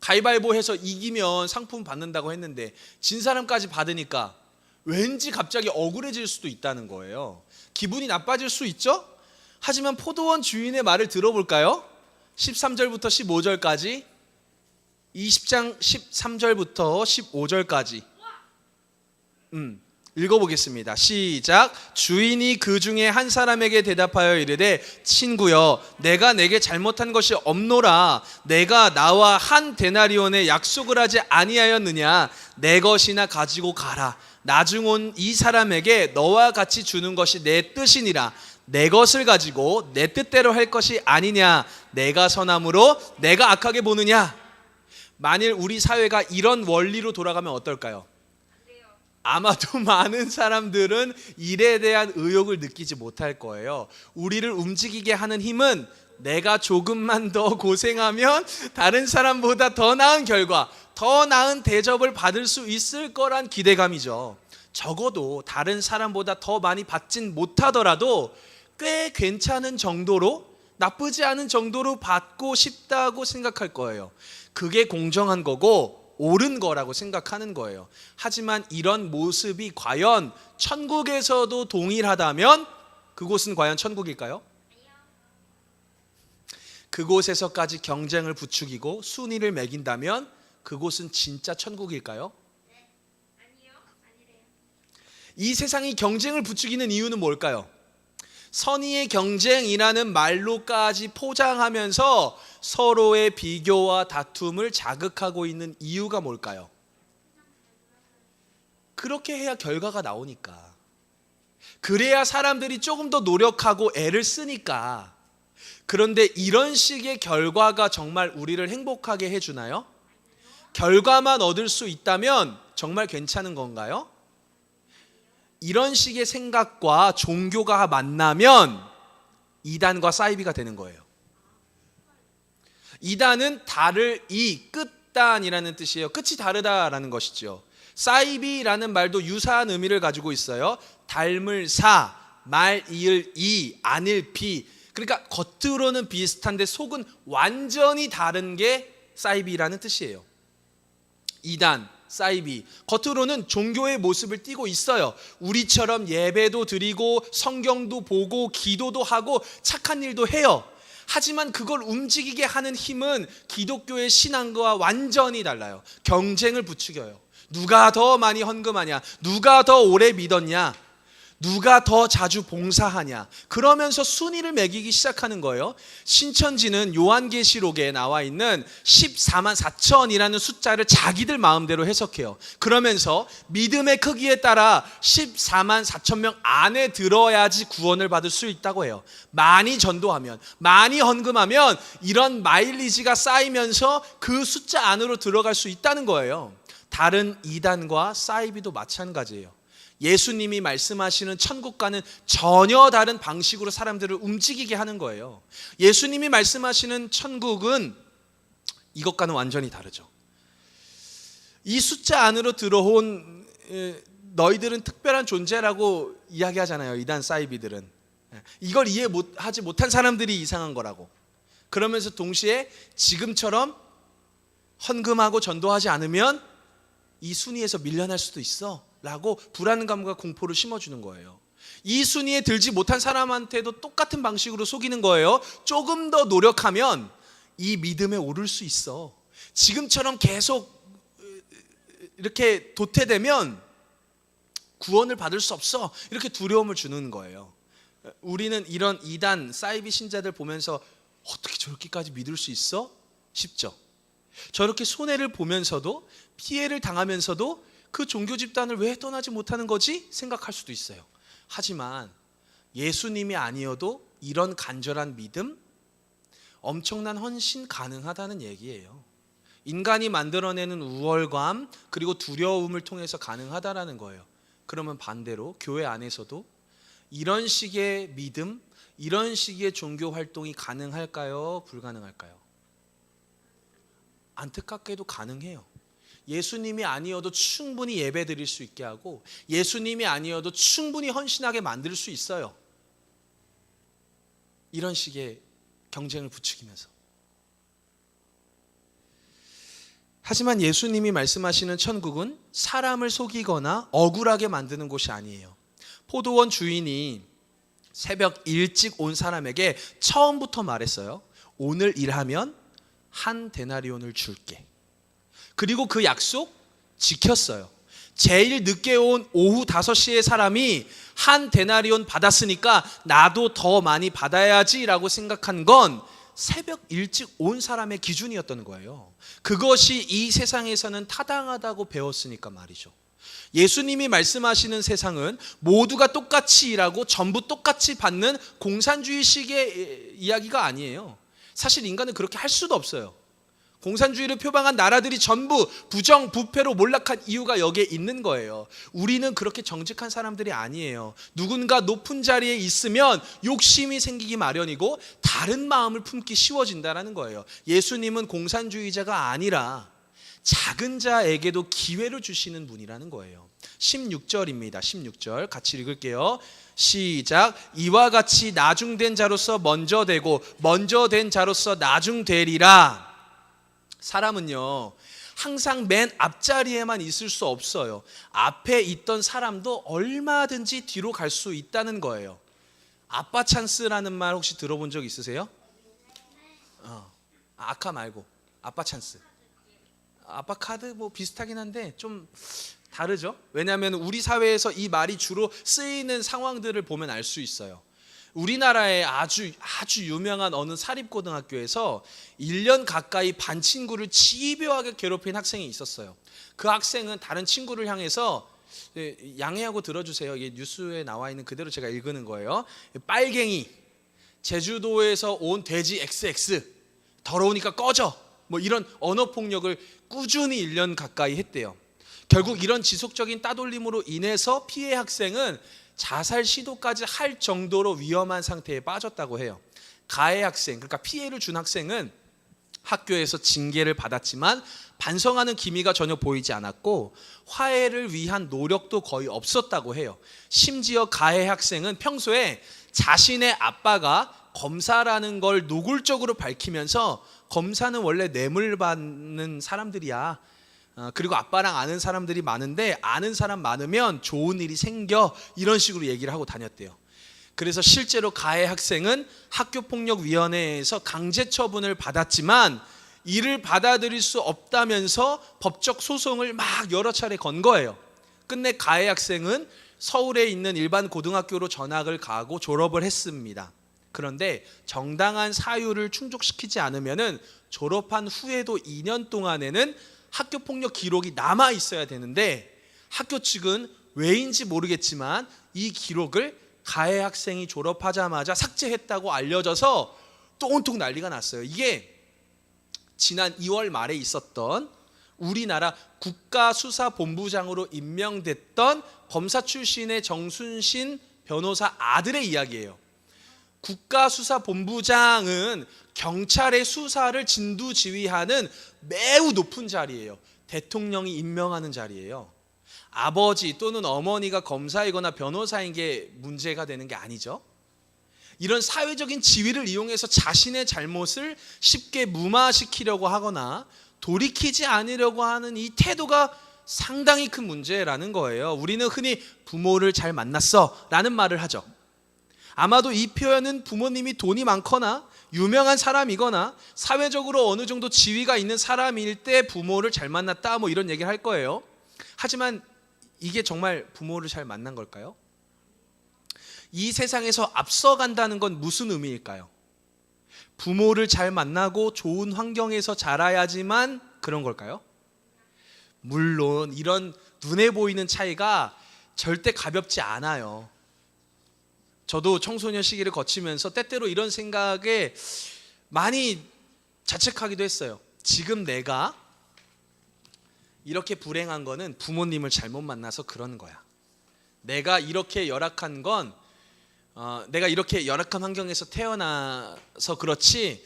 가위바위보 해서 이기면 상품 받는다고 했는데 진 사람까지 받으니까 왠지 갑자기 억울해질 수도 있다는 거예요. 기분이 나빠질 수 있죠? 하지만 포도원 주인의 말을 들어볼까요? 13절부터 15절까지, 20장 13절부터 15절까지 읽어보겠습니다. 시작. 주인이 그 중에 한 사람에게 대답하여 이르되 친구여, 내가 내게 잘못한 것이 없노라. 내가 나와 한 데나리온의 약속을 하지 아니하였느냐? 내 것이나 가지고 가라. 나중 온 이 사람에게 너와 같이 주는 것이 내 뜻이니라. 내 것을 가지고 내 뜻대로 할 것이 아니냐? 내가 선함으로 내가 악하게 보느냐? 만일 우리 사회가 이런 원리로 돌아가면 어떨까요? 아마도 많은 사람들은 일에 대한 의욕을 느끼지 못할 거예요. 우리를 움직이게 하는 힘은 내가 조금만 더 고생하면 다른 사람보다 더 나은 결과, 더 나은 대접을 받을 수 있을 거란 기대감이죠. 적어도 다른 사람보다 더 많이 받진 못하더라도 꽤 괜찮은 정도로, 나쁘지 않은 정도로 받고 싶다고 생각할 거예요. 그게 공정한 거고 옳은 거라고 생각하는 거예요. 하지만 이런 모습이 과연 천국에서도 동일하다면 그곳은 과연 천국일까요? 그곳에서까지 경쟁을 부추기고 순위를 매긴다면 그곳은 진짜 천국일까요? 이 세상이 경쟁을 부추기는 이유는 뭘까요? 선의의 경쟁이라는 말로까지 포장하면서 서로의 비교와 다툼을 자극하고 있는 이유가 뭘까요? 그렇게 해야 결과가 나오니까. 그래야 사람들이 조금 더 노력하고 애를 쓰니까. 그런데 이런 식의 결과가 정말 우리를 행복하게 해주나요? 결과만 얻을 수 있다면 정말 괜찮은 건가요? 이런 식의 생각과 종교가 만나면 이단과 사이비가 되는 거예요. 이단은 다를 이, 끝단이라는 뜻이에요. 끝이 다르다라는 것이죠. 사이비라는 말도 유사한 의미를 가지고 있어요. 닮을 사, 말 이을 이, 안일 비. 그러니까 겉으로는 비슷한데 속은 완전히 다른 게 사이비라는 뜻이에요. 이단, 사이비, 겉으로는 종교의 모습을 띠고 있어요. 우리처럼 예배도 드리고 성경도 보고 기도도 하고 착한 일도 해요. 하지만 그걸 움직이게 하는 힘은 기독교의 신앙과 완전히 달라요. 경쟁을 부추겨요. 누가 더 많이 헌금하냐? 누가 더 오래 믿었냐? 누가 더 자주 봉사하냐. 그러면서 순위를 매기기 시작하는 거예요. 신천지는 요한계시록에 나와 있는 14만 4천이라는 숫자를 자기들 마음대로 해석해요. 그러면서 믿음의 크기에 따라 14만 4천 명 안에 들어야지 구원을 받을 수 있다고 해요. 많이 전도하면, 많이 헌금하면 이런 마일리지가 쌓이면서 그 숫자 안으로 들어갈 수 있다는 거예요. 다른 이단과 사이비도 마찬가지예요. 예수님이 말씀하시는 천국과는 전혀 다른 방식으로 사람들을 움직이게 하는 거예요. 예수님이 말씀하시는 천국은 이것과는 완전히 다르죠. 이 숫자 안으로 들어온 너희들은 특별한 존재라고 이야기하잖아요. 이단 사이비들은. 이걸 이해하지 못한 사람들이 이상한 거라고. 그러면서 동시에 지금처럼 헌금하고 전도하지 않으면 이 순위에서 밀려날 수도 있어 라고 불안감과 공포를 심어주는 거예요. 이 순위에 들지 못한 사람한테도 똑같은 방식으로 속이는 거예요. 조금 더 노력하면 이 믿음에 오를 수 있어. 지금처럼 계속 이렇게 도태되면 구원을 받을 수 없어. 이렇게 두려움을 주는 거예요. 우리는 이런 이단 사이비 신자들 보면서 어떻게 저렇게까지 믿을 수 있어? 싶죠. 저렇게 손해를 보면서도, 피해를 당하면서도 그 종교 집단을 왜 떠나지 못하는 거지? 생각할 수도 있어요. 하지만 예수님이 아니어도 이런 간절한 믿음, 엄청난 헌신 가능하다는 얘기예요. 인간이 만들어내는 우월감 그리고 두려움을 통해서 가능하다라는 거예요. 그러면 반대로 교회 안에서도 이런 식의 믿음, 이런 식의 종교 활동이 가능할까요? 불가능할까요? 안타깝게도 가능해요. 예수님이 아니어도 충분히 예배 드릴 수 있게 하고 예수님이 아니어도 충분히 헌신하게 만들 수 있어요. 이런 식의 경쟁을 부추기면서. 하지만 예수님이 말씀하시는 천국은 사람을 속이거나 억울하게 만드는 곳이 아니에요. 포도원 주인이 새벽 일찍 온 사람에게 처음부터 말했어요. 오늘 일하면 한 데나리온을 줄게. 그리고 그 약속 지켰어요. 제일 늦게 온 오후 5시에 사람이 한 데나리온 받았으니까 나도 더 많이 받아야지라고 생각한 건 새벽 일찍 온 사람의 기준이었던 거예요. 그것이 이 세상에서는 타당하다고 배웠으니까 말이죠. 예수님이 말씀하시는 세상은 모두가 똑같이 일하고 전부 똑같이 받는 공산주의식의 이야기가 아니에요. 사실 인간은 그렇게 할 수도 없어요. 공산주의를 표방한 나라들이 전부 부정부패로 몰락한 이유가 여기에 있는 거예요. 우리는 그렇게 정직한 사람들이 아니에요. 누군가 높은 자리에 있으면 욕심이 생기기 마련이고 다른 마음을 품기 쉬워진다는 거예요. 예수님은 공산주의자가 아니라 작은 자에게도 기회를 주시는 분이라는 거예요. 16절입니다. 16절 같이 읽을게요. 시작. 이와 같이 나중된 자로서 먼저 되고 먼저 된 자로서 나중되리라. 사람은요 항상 맨 앞자리에만 있을 수 없어요. 앞에 있던 사람도 얼마든지 뒤로 갈 수 있다는 거예요. 아빠 찬스라는 말 혹시 들어본 적 있으세요? 아까 말고 아빠 찬스. 아빠 카드 뭐 비슷하긴 한데 좀 다르죠. 왜냐하면 우리 사회에서 이 말이 주로 쓰이는 상황들을 보면 알 수 있어요. 우리나라의 아주 유명한 어느 사립고등학교에서 1년 가까이 반 친구를 집요하게 괴롭힌 학생이 있었어요. 그 학생은 다른 친구를 향해서 양해하고 들어주세요. 이게 뉴스에 나와 있는 그대로 제가 읽는 거예요. 빨갱이, 제주도에서 온 돼지 XX, 더러우니까 꺼져. 뭐 이런 언어 폭력을 꾸준히 1년 가까이 했대요. 결국 이런 지속적인 따돌림으로 인해서 피해 학생은 자살 시도까지 할 정도로 위험한 상태에 빠졌다고 해요. 가해 학생, 그러니까 피해를 준 학생은 학교에서 징계를 받았지만 반성하는 기미가 전혀 보이지 않았고 화해를 위한 노력도 거의 없었다고 해요. 심지어 가해 학생은 평소에 자신의 아빠가 검사라는 걸 노골적으로 밝히면서 검사는 원래 뇌물 받는 사람들이야. 그리고 아빠랑 아는 사람들이 많은데 아는 사람 많으면 좋은 일이 생겨, 이런 식으로 얘기를 하고 다녔대요. 그래서 실제로 가해 학생은 학교폭력위원회에서 강제 처분을 받았지만 이를 받아들일 수 없다면서 법적 소송을 막 여러 차례 건 거예요. 끝내 가해 학생은 서울에 있는 일반 고등학교로 전학을 가고 졸업을 했습니다. 그런데 정당한 사유를 충족시키지 않으면은 졸업한 후에도 2년 동안에는 학교 폭력 기록이 남아 있어야 되는데 학교 측은 왜인지 모르겠지만 이 기록을 가해 학생이 졸업하자마자 삭제했다고 알려져서 또 온통 난리가 났어요. 이게 지난 2월 말에 있었던 우리나라 국가수사본부장으로 임명됐던 검사 출신의 정순신 변호사 아들의 이야기예요. 국가수사본부장은 경찰의 수사를 진두지휘하는 매우 높은 자리예요. 대통령이 임명하는 자리예요. 아버지 또는 어머니가 검사이거나 변호사인 게 문제가 되는 게 아니죠. 이런 사회적인 지위를 이용해서 자신의 잘못을 쉽게 무마시키려고 하거나 돌이키지 않으려고 하는 이 태도가 상당히 큰 문제라는 거예요. 우리는 흔히 부모를 잘 만났어 라는 말을 하죠. 아마도 이 표현은 부모님이 돈이 많거나 유명한 사람이거나 사회적으로 어느 정도 지위가 있는 사람일 때 부모를 잘 만났다 뭐 이런 얘기를 할 거예요. 하지만 이게 정말 부모를 잘 만난 걸까요? 이 세상에서 앞서간다는 건 무슨 의미일까요? 부모를 잘 만나고 좋은 환경에서 자라야지만 그런 걸까요? 물론 이런 눈에 보이는 차이가 절대 가볍지 않아요. 저도 청소년 시기를 거치면서 때때로 이런 생각에 많이 자책하기도 했어요. 지금 내가 이렇게 불행한 거는 부모님을 잘못 만나서 그런 거야. 내가 이렇게 열악한 건 내가 이렇게 열악한 환경에서 태어나서 그렇지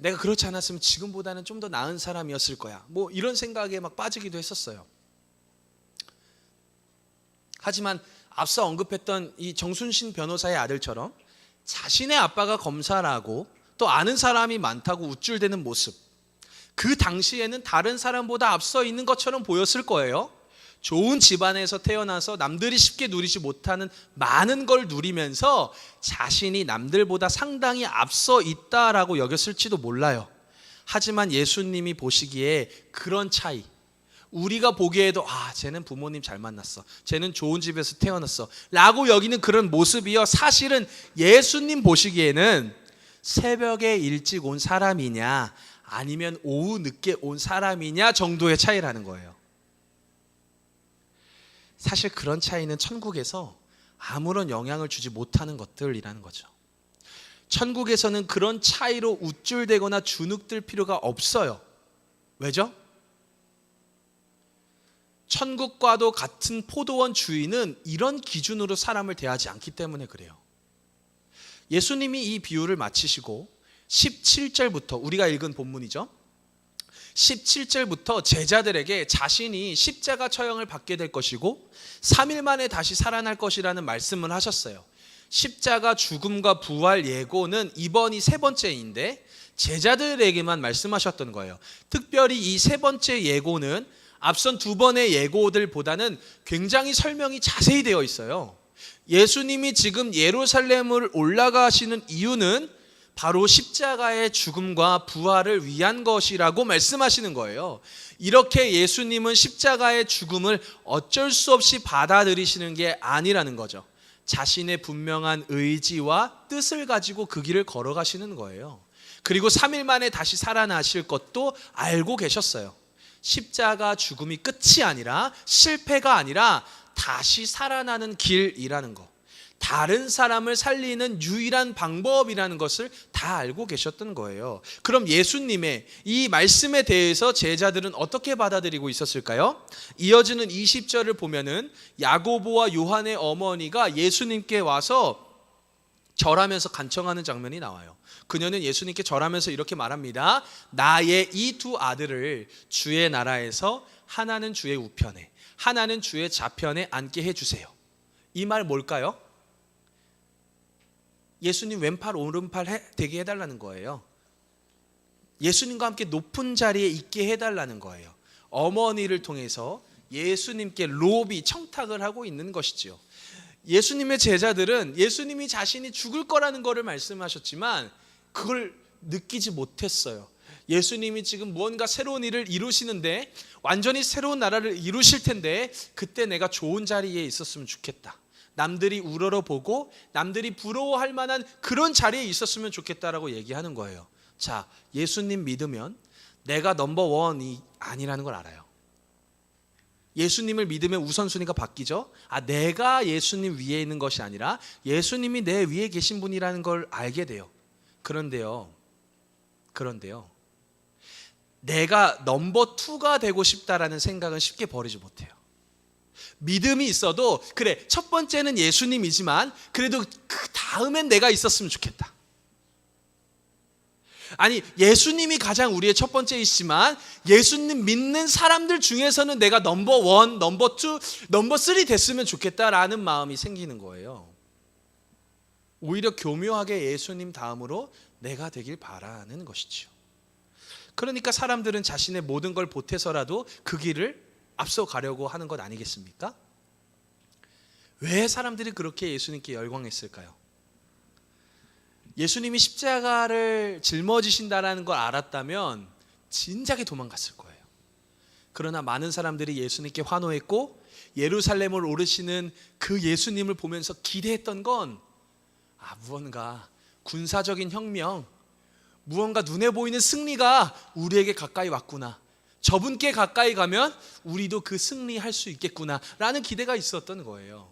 내가 그렇지 않았으면 지금보다는 좀 더 나은 사람이었을 거야. 뭐 이런 생각에 막 빠지기도 했었어요. 하지만 앞서 언급했던 이 정순신 변호사의 아들처럼 자신의 아빠가 검사라고 또 아는 사람이 많다고 우쭐대는 모습, 그 당시에는 다른 사람보다 앞서 있는 것처럼 보였을 거예요. 좋은 집안에서 태어나서 남들이 쉽게 누리지 못하는 많은 걸 누리면서 자신이 남들보다 상당히 앞서 있다라고 여겼을지도 몰라요. 하지만 예수님이 보시기에 그런 차이, 우리가 보기에도 쟤는 부모님 잘 만났어, 쟤는 좋은 집에서 태어났어 라고 여기는 그런 모습이요, 사실은 예수님 보시기에는 새벽에 일찍 온 사람이냐 아니면 오후 늦게 온 사람이냐 정도의 차이라는 거예요. 사실 그런 차이는 천국에서 아무런 영향을 주지 못하는 것들이라는 거죠. 천국에서는 그런 차이로 우쭐대거나 주눅들 필요가 없어요. 왜죠? 천국과도 같은 포도원 주인은 이런 기준으로 사람을 대하지 않기 때문에 그래요. 예수님이 이 비유를 마치시고 17절부터 우리가 읽은 본문이죠. 17절부터 제자들에게 자신이 십자가 처형을 받게 될 것이고 3일 만에 다시 살아날 것이라는 말씀을 하셨어요. 십자가 죽음과 부활 예고는 이번이 세 번째인데 제자들에게만 말씀하셨던 거예요. 특별히 이 세 번째 예고는 앞선 두 번의 예고들보다는 굉장히 설명이 자세히 되어 있어요. 예수님이 지금 예루살렘을 올라가시는 이유는 바로 십자가의 죽음과 부활을 위한 것이라고 말씀하시는 거예요. 이렇게 예수님은 십자가의 죽음을 어쩔 수 없이 받아들이시는 게 아니라는 거죠. 자신의 분명한 의지와 뜻을 가지고 그 길을 걸어가시는 거예요. 그리고 3일 만에 다시 살아나실 것도 알고 계셨어요. 십자가 죽음이 끝이 아니라, 실패가 아니라 다시 살아나는 길이라는 거, 다른 사람을 살리는 유일한 방법이라는 것을 다 알고 계셨던 거예요. 그럼 예수님의 이 말씀에 대해서 제자들은 어떻게 받아들이고 있었을까요? 이어지는 20절을 보면은 야고보와 요한의 어머니가 예수님께 와서 절하면서 간청하는 장면이 나와요. 그녀는 예수님께 절하면서 이렇게 말합니다. 나의 이 두 아들을 주의 나라에서 하나는 주의 우편에 하나는 주의 좌편에 앉게 해주세요. 이 말 뭘까요? 예수님 왼팔 오른팔 되게 해달라는 거예요. 예수님과 함께 높은 자리에 있게 해달라는 거예요. 어머니를 통해서 예수님께 로비, 청탁을 하고 있는 것이지요. 예수님의 제자들은 예수님이 자신이 죽을 거라는 것을 말씀하셨지만 그걸 느끼지 못했어요. 예수님이 지금 무언가 새로운 일을 이루시는데, 완전히 새로운 나라를 이루실 텐데, 그때 내가 좋은 자리에 있었으면 좋겠다. 남들이 우러러보고 남들이 부러워할 만한 그런 자리에 있었으면 좋겠다라고 얘기하는 거예요. 자, 예수님 믿으면 내가 넘버원이 아니라는 걸 알아요. 예수님을 믿으면 우선순위가 바뀌죠. 내가 예수님 위에 있는 것이 아니라 예수님이 내 위에 계신 분이라는 걸 알게 돼요. 그런데요, 내가 넘버 2가 되고 싶다라는 생각은 쉽게 버리지 못해요. 믿음이 있어도 그래, 첫 번째는 예수님이지만 그래도 그 다음엔 내가 있었으면 좋겠다. 아니, 예수님이 가장 우리의 첫 번째이시지만 예수님 믿는 사람들 중에서는 내가 넘버 1, 넘버 2, 넘버 3 됐으면 좋겠다라는 마음이 생기는 거예요. 오히려 교묘하게 예수님 다음으로 내가 되길 바라는 것이죠. 그러니까 사람들은 자신의 모든 걸 보태서라도 그 길을 앞서가려고 하는 것 아니겠습니까? 왜 사람들이 그렇게 예수님께 열광했을까요? 예수님이 십자가를 짊어지신다라는 걸 알았다면 진작에 도망갔을 거예요. 그러나 많은 사람들이 예수님께 환호했고 예루살렘을 오르시는 그 예수님을 보면서 기대했던 건 무언가 군사적인 혁명, 무언가 눈에 보이는 승리가 우리에게 가까이 왔구나, 저분께 가까이 가면 우리도 그 승리할 수 있겠구나 라는 기대가 있었던 거예요.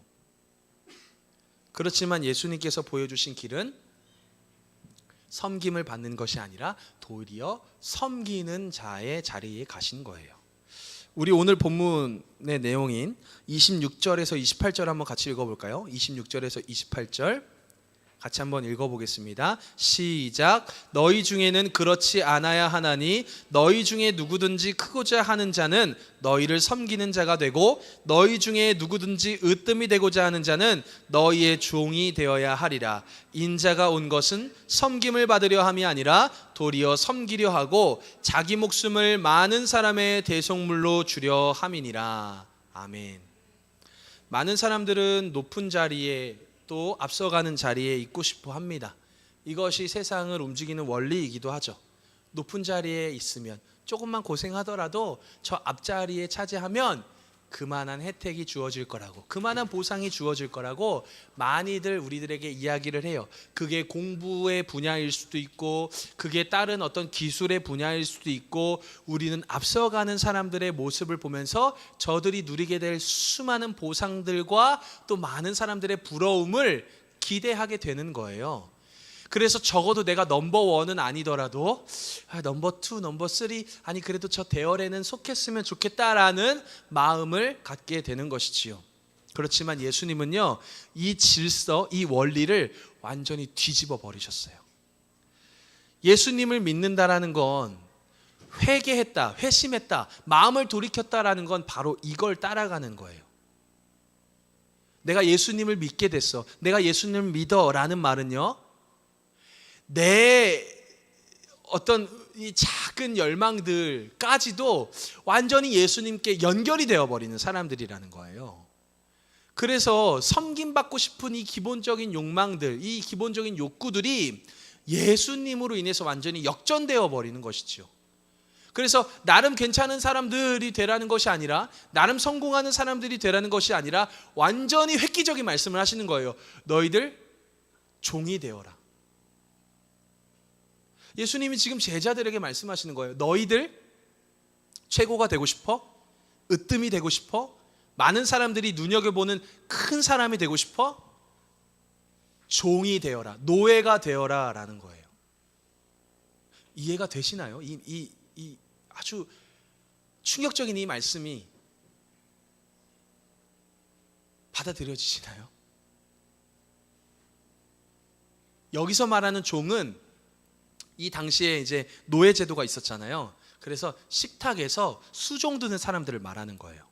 그렇지만 예수님께서 보여주신 길은 섬김을 받는 것이 아니라 도리어 섬기는 자의 자리에 가신 거예요. 우리 오늘 본문의 내용인 26절에서 28절 한번 같이 읽어볼까요? 26절에서 28절 같이 한번 읽어보겠습니다. 시작. 너희 중에는 그렇지 않아야 하나니 너희 중에 누구든지 크고자 하는 자는 너희를 섬기는 자가 되고 너희 중에 누구든지 으뜸이 되고자 하는 자는 너희의 종이 되어야 하리라. 인자가 온 것은 섬김을 받으려 함이 아니라 도리어 섬기려 하고 자기 목숨을 많은 사람의 대속물로 주려 함이니라. 아멘. 많은 사람들은 높은 자리에 또 앞서가는 자리에 있고 싶어 합니다. 이것이 세상을 움직이는 원리이기도 하죠. 높은 자리에 있으면 조금만 고생하더라도 저 앞자리에 차지하면 그만한 혜택이 주어질 거라고, 그만한 보상이 주어질 거라고 많이들 우리들에게 이야기를 해요. 그게 공부의 분야일 수도 있고 그게 다른 어떤 기술의 분야일 수도 있고, 우리는 앞서가는 사람들의 모습을 보면서 저들이 누리게 될 수많은 보상들과 또 많은 사람들의 부러움을 기대하게 되는 거예요. 그래서 적어도 내가 넘버 1은 아니더라도 넘버 2, 넘버 3, 아니 그래도 저 대열에는 속했으면 좋겠다라는 마음을 갖게 되는 것이지요. 그렇지만 예수님은요, 이 질서, 이 원리를 완전히 뒤집어 버리셨어요. 예수님을 믿는다라는 건 회개했다, 회심했다, 마음을 돌이켰다라는 건 바로 이걸 따라가는 거예요. 내가 예수님을 믿게 됐어, 내가 예수님을 믿어라는 말은요, 내 어떤 이 작은 열망들까지도 완전히 예수님께 연결이 되어버리는 사람들이라는 거예요. 그래서 섬김받고 싶은 이 기본적인 욕망들, 이 기본적인 욕구들이 예수님으로 인해서 완전히 역전되어 버리는 것이죠. 그래서 나름 괜찮은 사람들이 되라는 것이 아니라, 나름 성공하는 사람들이 되라는 것이 아니라 완전히 획기적인 말씀을 하시는 거예요. 너희들 종이 되어라. 예수님이 지금 제자들에게 말씀하시는 거예요. 너희들 최고가 되고 싶어? 으뜸이 되고 싶어? 많은 사람들이 눈여겨보는 큰 사람이 되고 싶어? 종이 되어라, 노예가 되어라 라는 거예요. 이해가 되시나요? 이 아주 충격적인 이 말씀이 받아들여지시나요? 여기서 말하는 종은 이 당시에 이제 노예 제도가 있었잖아요. 그래서 식탁에서 수종 드는 사람들을 말하는 거예요.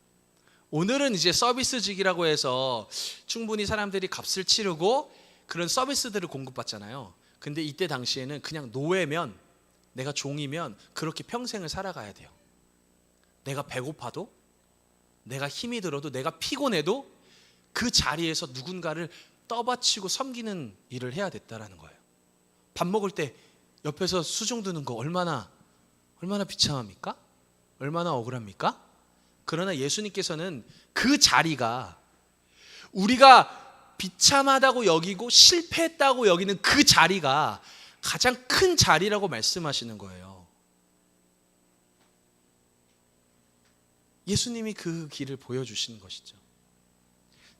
오늘은 이제 서비스직이라고 해서 충분히 사람들이 값을 치르고 그런 서비스들을 공급받잖아요. 근데 이때 당시에는 그냥 노예면, 내가 종이면 그렇게 평생을 살아가야 돼요. 내가 배고파도, 내가 힘이 들어도, 내가 피곤해도 그 자리에서 누군가를 떠받치고 섬기는 일을 해야 됐다라는 거예요. 밥 먹을 때 옆에서 수종 드는 거 얼마나 얼마나 비참합니까? 얼마나 억울합니까? 그러나 예수님께서는 그 자리가 우리가 비참하다고 여기고 실패했다고 여기는 그 자리가 가장 큰 자리라고 말씀하시는 거예요. 예수님이 그 길을 보여주시는 것이죠.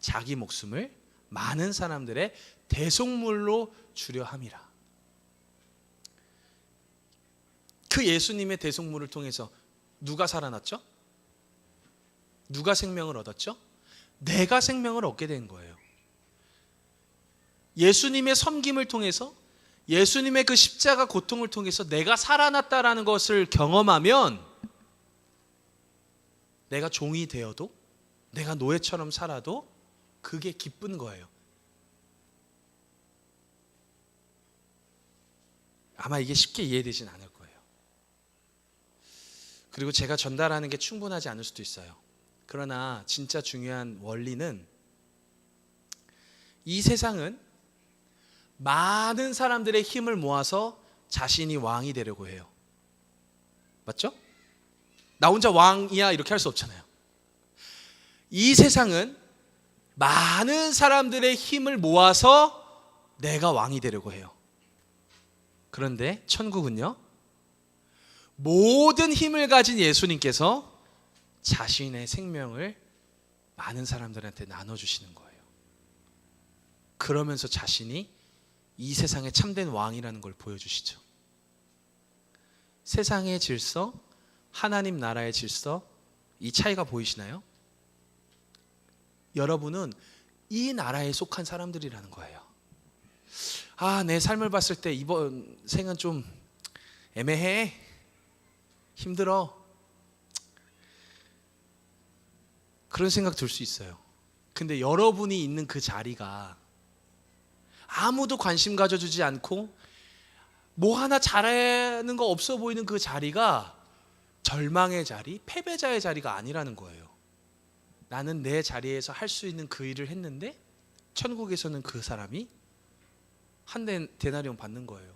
자기 목숨을 많은 사람들의 대속물로 주려 함이라. 그 예수님의 대속물을 통해서 누가 살아났죠? 누가 생명을 얻었죠? 내가 생명을 얻게 된 거예요. 예수님의 섬김을 통해서, 예수님의 그 십자가 고통을 통해서 내가 살아났다라는 것을 경험하면 내가 종이 되어도, 내가 노예처럼 살아도 그게 기쁜 거예요. 아마 이게 쉽게 이해되진 않을 거예요. 그리고 제가 전달하는 게 충분하지 않을 수도 있어요. 그러나 진짜 중요한 원리는, 이 세상은 많은 사람들의 힘을 모아서 자신이 왕이 되려고 해요. 맞죠? 나 혼자 왕이야 이렇게 할 수 없잖아요. 이 세상은 많은 사람들의 힘을 모아서 내가 왕이 되려고 해요. 그런데 천국은요, 모든 힘을 가진 예수님께서 자신의 생명을 많은 사람들한테 나눠주시는 거예요. 그러면서 자신이 이 세상의 참된 왕이라는 걸 보여주시죠. 세상의 질서, 하나님 나라의 질서, 이 차이가 보이시나요? 여러분은 이 나라에 속한 사람들이라는 거예요. 아, 내 삶을 봤을 때 이번 생은 좀 애매해, 힘들어, 그런 생각 들 수 있어요. 근데 여러분이 있는 그 자리가 아무도 관심 가져주지 않고 뭐 하나 잘하는 거 없어 보이는 그 자리가 절망의 자리, 패배자의 자리가 아니라는 거예요. 나는 내 자리에서 할 수 있는 그 일을 했는데 천국에서는 그 사람이 한 데나리온 받는 거예요.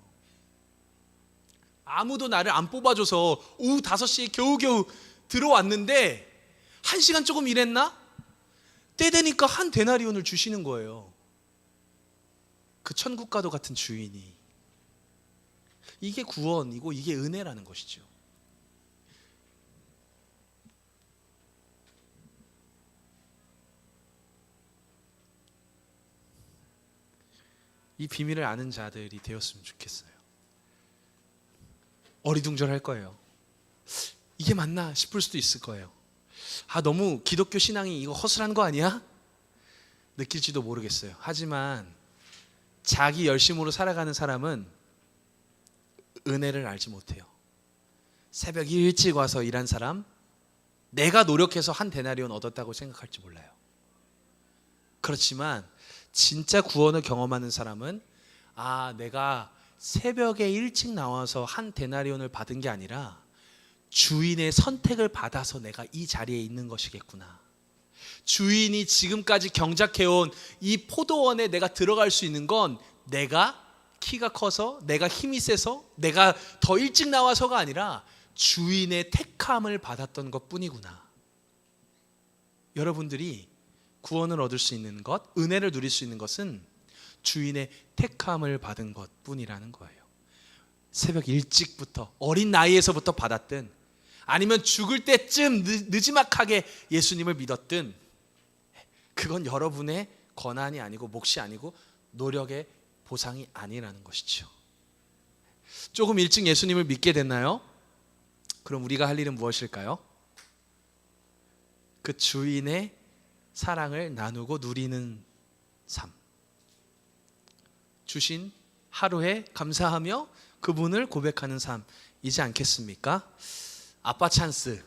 아무도 나를 안 뽑아줘서 오후 5시에 겨우겨우 들어왔는데 1시간 조금 일했나? 때 되니까 한 데나리온을 주시는 거예요. 그 천국과도 같은 주인이. 이게 구원이고 이게 은혜라는 것이죠. 이 비밀을 아는 자들이 되었으면 좋겠어요. 어리둥절할 거예요. 이게 맞나 싶을 수도 있을 거예요. 아, 너무 기독교 신앙이 이거 허술한 거 아니야? 느낄지도 모르겠어요. 하지만 자기 열심으로 살아가는 사람은 은혜를 알지 못해요. 새벽 일찍 와서 일한 사람, 내가 노력해서 한 데나리온 얻었다고 생각할지 몰라요. 그렇지만 진짜 구원을 경험하는 사람은, 아, 내가 새벽에 일찍 나와서 한 데나리온을 받은 게 아니라 주인의 선택을 받아서 내가 이 자리에 있는 것이겠구나. 주인이 지금까지 경작해온 이 포도원에 내가 들어갈 수 있는 건 내가 키가 커서, 내가 힘이 세서, 내가 더 일찍 나와서가 아니라 주인의 택함을 받았던 것뿐이구나. 여러분들이 구원을 얻을 수 있는 것, 은혜를 누릴 수 있는 것은 주인의 택함을 받은 것뿐이라는 거예요. 새벽 일찍부터, 어린 나이에서부터 받았든, 아니면 죽을 때쯤 느지막하게 예수님을 믿었든, 그건 여러분의 권한이 아니고 몫이 아니고 노력의 보상이 아니라는 것이죠. 조금 일찍 예수님을 믿게 됐나요? 그럼 우리가 할 일은 무엇일까요? 그 주인의 사랑을 나누고 누리는 삶, 주신 하루에 감사하며 그분을 고백하는 삶이지 않겠습니까? 아빠 찬스.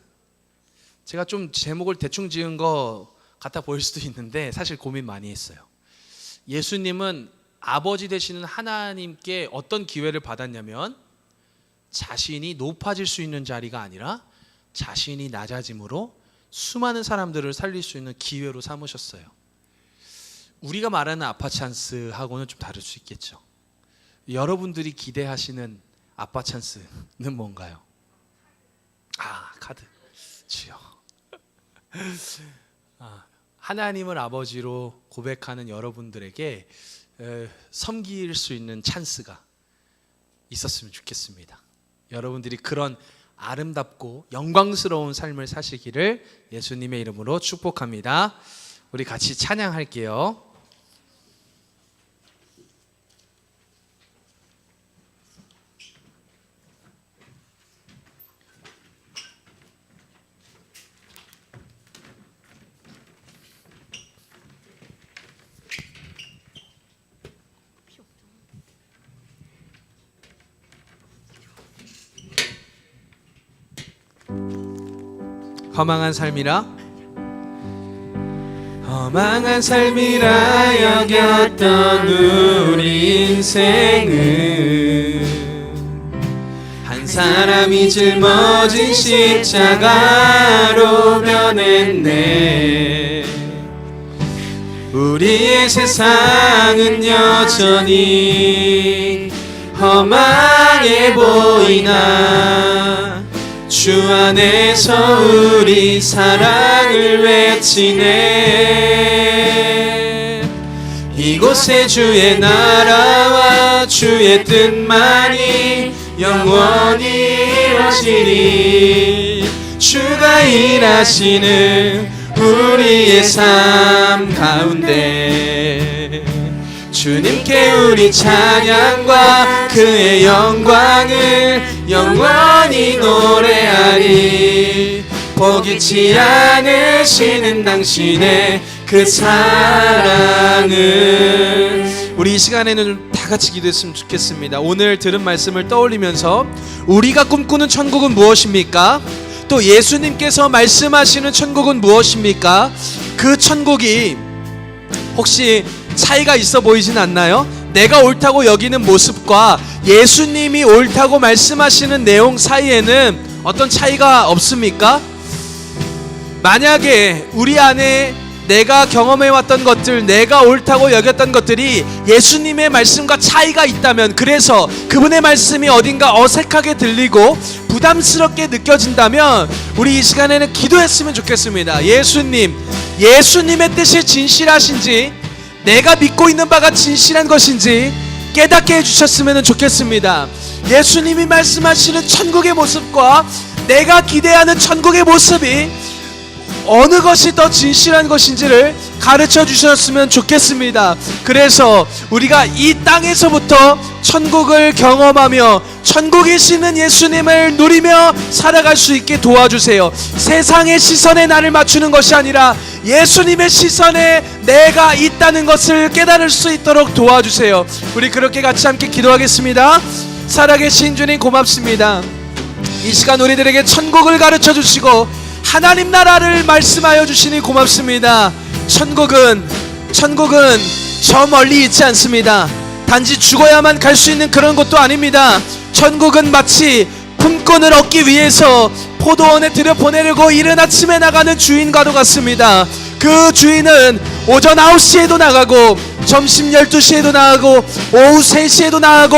제가 좀 제목을 대충 지은 거 같아 보일 수도 있는데 사실 고민 많이 했어요. 예수님은 아버지 되시는 하나님께 어떤 기회를 받았냐면, 자신이 높아질 수 있는 자리가 아니라 자신이 낮아짐으로 수많은 사람들을 살릴 수 있는 기회로 삼으셨어요. 우리가 말하는 아빠 찬스하고는 좀 다를 수 있겠죠. 여러분들이 기대하시는 아빠 찬스는 뭔가요? 카드 주여. 하나님을 아버지로 고백하는 여러분들에게 섬길 수 있는 찬스가 있었으면 좋겠습니다. 여러분들이 그런 아름답고 영광스러운 삶을 사시기를 예수님의 이름으로 축복합니다. 우리 같이 찬양할게요. 허망한 삶이라 험한 삶이라 여겼던 우리 인생은 한 사람이 짊어진 십자가로 변했네. 우리의 세상은 여전히 험하게 보이나 주 안에서 우리 사랑을 외치네. 이곳에 주의 나라와 주의 뜻만이 영원히 이루어지리. 주가 일하시는 우리의 삶 가운데 주님께 우리 찬양과 그의 영광을 영원히 노래하리. 포기치 않으시는 당신의 그 사랑은. 우리 이 시간에는 다 같이 기도했으면 좋겠습니다. 오늘 들은 말씀을 떠올리면서 우리가 꿈꾸는 천국은 무엇입니까? 또 예수님께서 말씀하시는 천국은 무엇입니까? 그 천국이 혹시 차이가 있어 보이진 않나요? 내가 옳다고 여기는 모습과 예수님이 옳다고 말씀하시는 내용 사이에는 어떤 차이가 없습니까? 만약에 우리 안에 내가 경험해왔던 것들, 내가 옳다고 여겼던 것들이 예수님의 말씀과 차이가 있다면, 그래서 그분의 말씀이 어딘가 어색하게 들리고 부담스럽게 느껴진다면 우리 이 시간에는 기도했으면 좋겠습니다. 예수님의 뜻이 진실하신지, 내가 믿고 있는 바가 진실한 것인지 깨닫게 해주셨으면 좋겠습니다. 예수님이 말씀하시는 천국의 모습과 내가 기대하는 천국의 모습이 어느 것이 더 진실한 것인지를 가르쳐 주셨으면 좋겠습니다. 그래서 우리가 이 땅에서부터 천국을 경험하며 천국이시는 예수님을 누리며 살아갈 수 있게 도와주세요. 세상의 시선에 나를 맞추는 것이 아니라 예수님의 시선에 내가 있다는 것을 깨달을 수 있도록 도와주세요. 우리 그렇게 같이 함께 기도하겠습니다. 살아계신 주님 고맙습니다. 이 시간 우리들에게 천국을 가르쳐 주시고 하나님 나라를 말씀하여 주시니 고맙습니다. 천국은 저 멀리 있지 않습니다. 단지 죽어야만 갈 수 있는 그런 곳도 아닙니다. 천국은 마치 품꾼을 얻기 위해서 포도원에 들여보내려고 이른 아침에 나가는 주인과도 같습니다. 그 주인은 오전 9시에도 나가고 점심 12시에도 나가고 오후 3시에도 나가고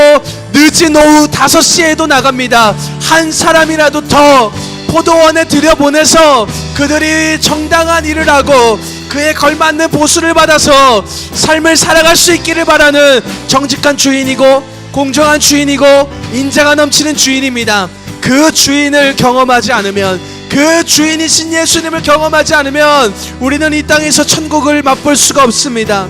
늦은 오후 5시에도 나갑니다. 한 사람이라도 더 포도원에 들여보내서 그들이 정당한 일을 하고 그에 걸맞는 보수를 받아서 삶을 살아갈 수 있기를 바라는 정직한 주인이고 공정한 주인이고 인자가 넘치는 주인입니다. 그 주인을 경험하지 않으면, 그 주인이신 예수님을 경험하지 않으면 우리는 이 땅에서 천국을 맛볼 수가 없습니다.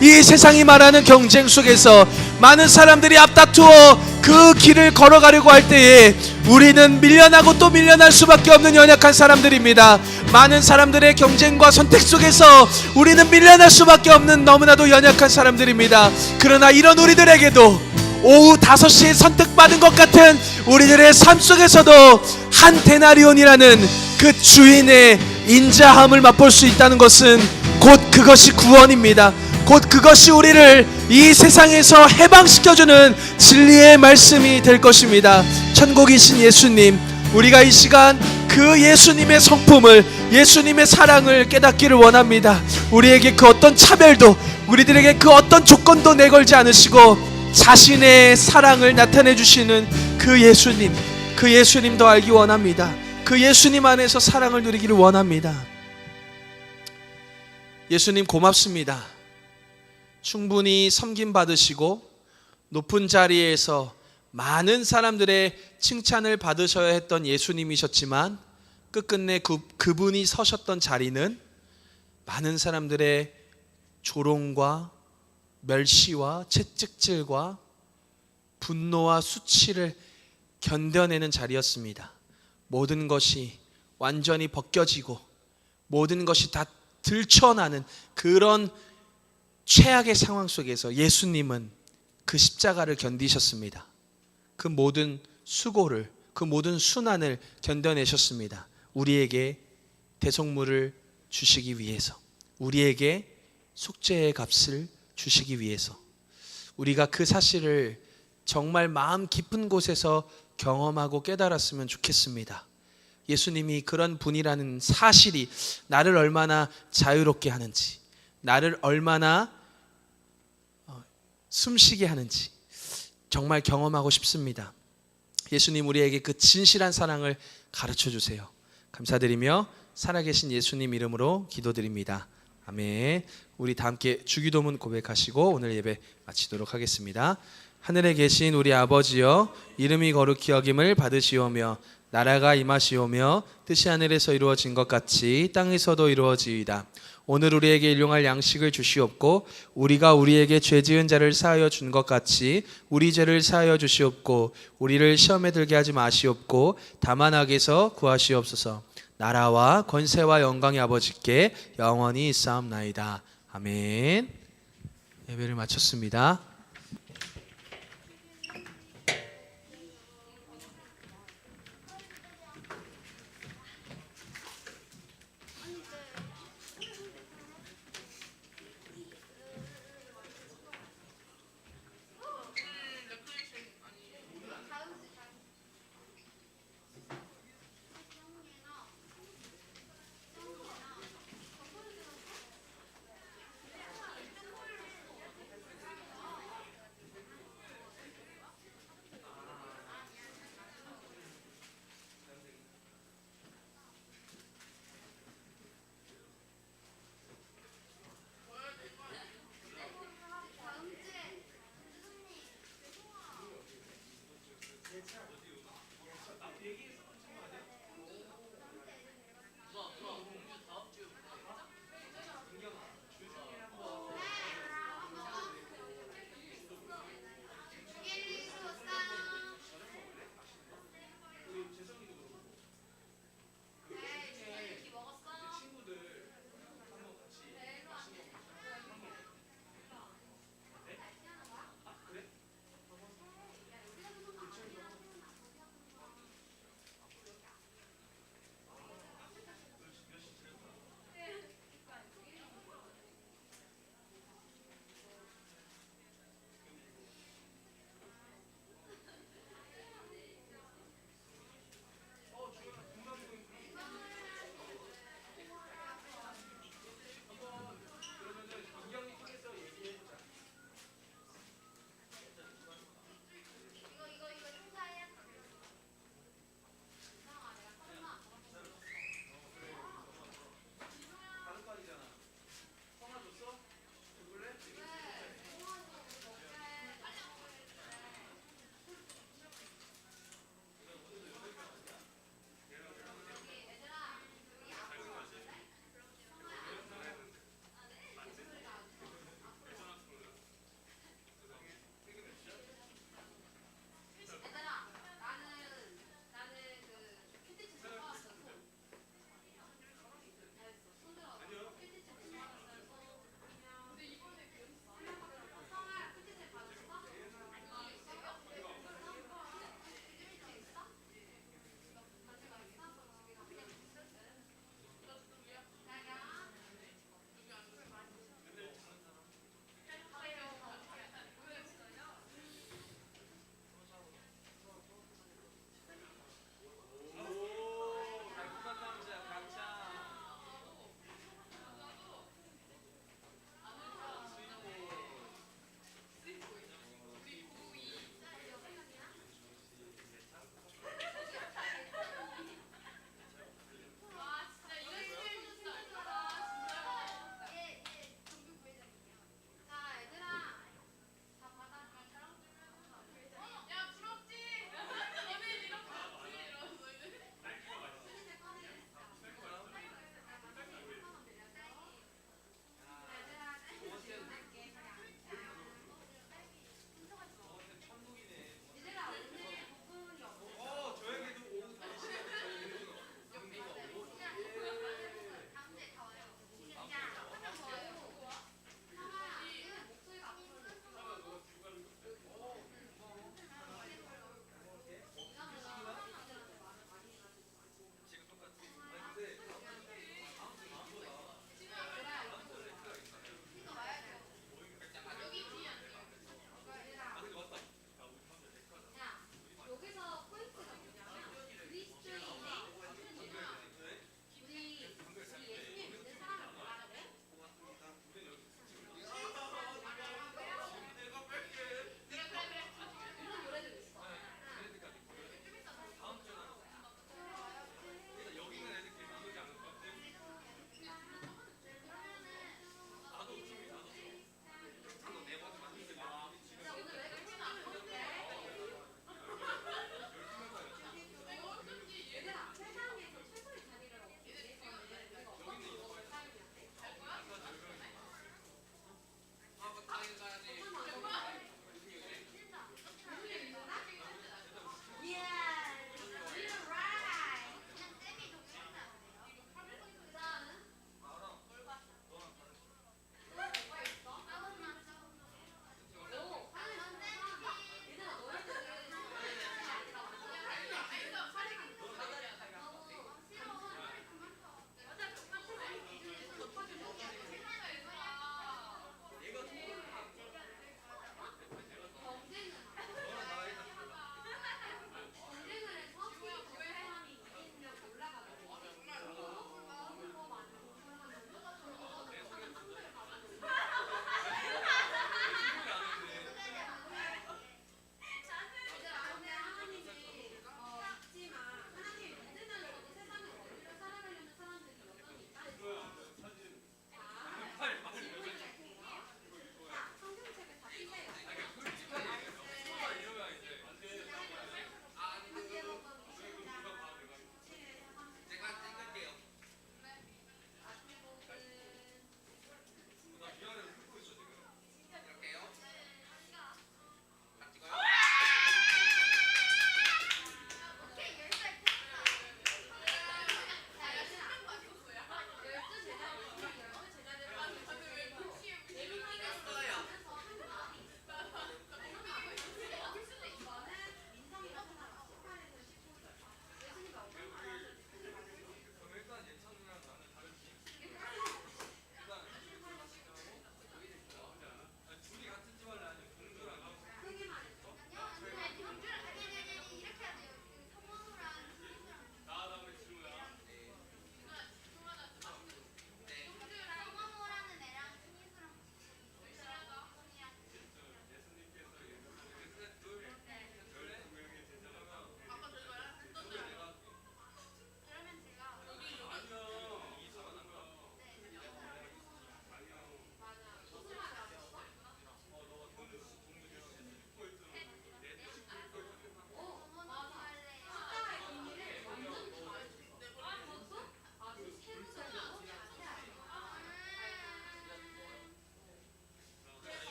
이 세상이 말하는 경쟁 속에서 많은 사람들이 앞다투어 그 길을 걸어가려고 할 때에 우리는 밀려나고 또 밀려날 수밖에 없는 연약한 사람들입니다. 많은 사람들의 경쟁과 선택 속에서 우리는 밀려날 수밖에 없는 너무나도 연약한 사람들입니다. 그러나 이런 우리들에게도 오후 5시에 선택받은 것 같은 우리들의 삶 속에서도 한 데나리온이라는 그 주인의 인자함을 맛볼 수 있다는 것은 곧 그것이 구원입니다. 곧 그것이 우리를 이 세상에서 해방시켜주는 진리의 말씀이 될 것입니다. 천국이신 예수님, 우리가 이 시간 그 예수님의 성품을, 예수님의 사랑을 깨닫기를 원합니다. 우리에게 그 어떤 차별도, 우리들에게 그 어떤 조건도 내걸지 않으시고 자신의 사랑을 나타내 주시는 그 예수님, 그 예수님 더 알기 원합니다. 그 예수님 안에서 사랑을 누리기를 원합니다. 예수님 고맙습니다. 충분히 섬김 받으시고 높은 자리에서 많은 사람들의 칭찬을 받으셔야 했던 예수님이셨지만 끝끝내 그분이 서셨던 자리는 많은 사람들의 조롱과 멸시와 채찍질과 분노와 수치를 견뎌내는 자리였습니다. 모든 것이 완전히 벗겨지고 모든 것이 다 들춰나는 그런 최악의 상황 속에서 예수님은 그 십자가를 견디셨습니다. 그 모든 수고를, 그 모든 순환을 견뎌내셨습니다. 우리에게 대속물을 주시기 위해서, 우리에게 속죄의 값을 주시기 위해서. 우리가 그 사실을 정말 마음 깊은 곳에서 경험하고 깨달았으면 좋겠습니다. 예수님이 그런 분이라는 사실이 나를 얼마나 자유롭게 하는지, 나를 얼마나 숨쉬게 하는지 정말 경험하고 싶습니다. 예수님, 우리에게 그 진실한 사랑을 가르쳐 주세요. 감사드리며 살아계신 예수님 이름으로 기도드립니다. 아멘. 우리 다 함께 주기도문 고백하시고 오늘 예배 마치도록 하겠습니다. 하늘에 계신 우리 아버지여, 이름이 거룩히 여김을 받으시오며 나라가 임하시오며 뜻이 하늘에서 이루어진 것 같이 땅에서도 이루어지이다. 오늘 우리에게 일용할 양식을 주시옵고 우리가 우리에게 죄 지은 자를 사하여 준 것 같이 우리 죄를 사하여 주시옵고 우리를 시험에 들게 하지 마시옵고 다만 악에서 구하시옵소서. 나라와 권세와 영광의 아버지께 영원히 있사옵나이다. 아멘. 예배를 마쳤습니다.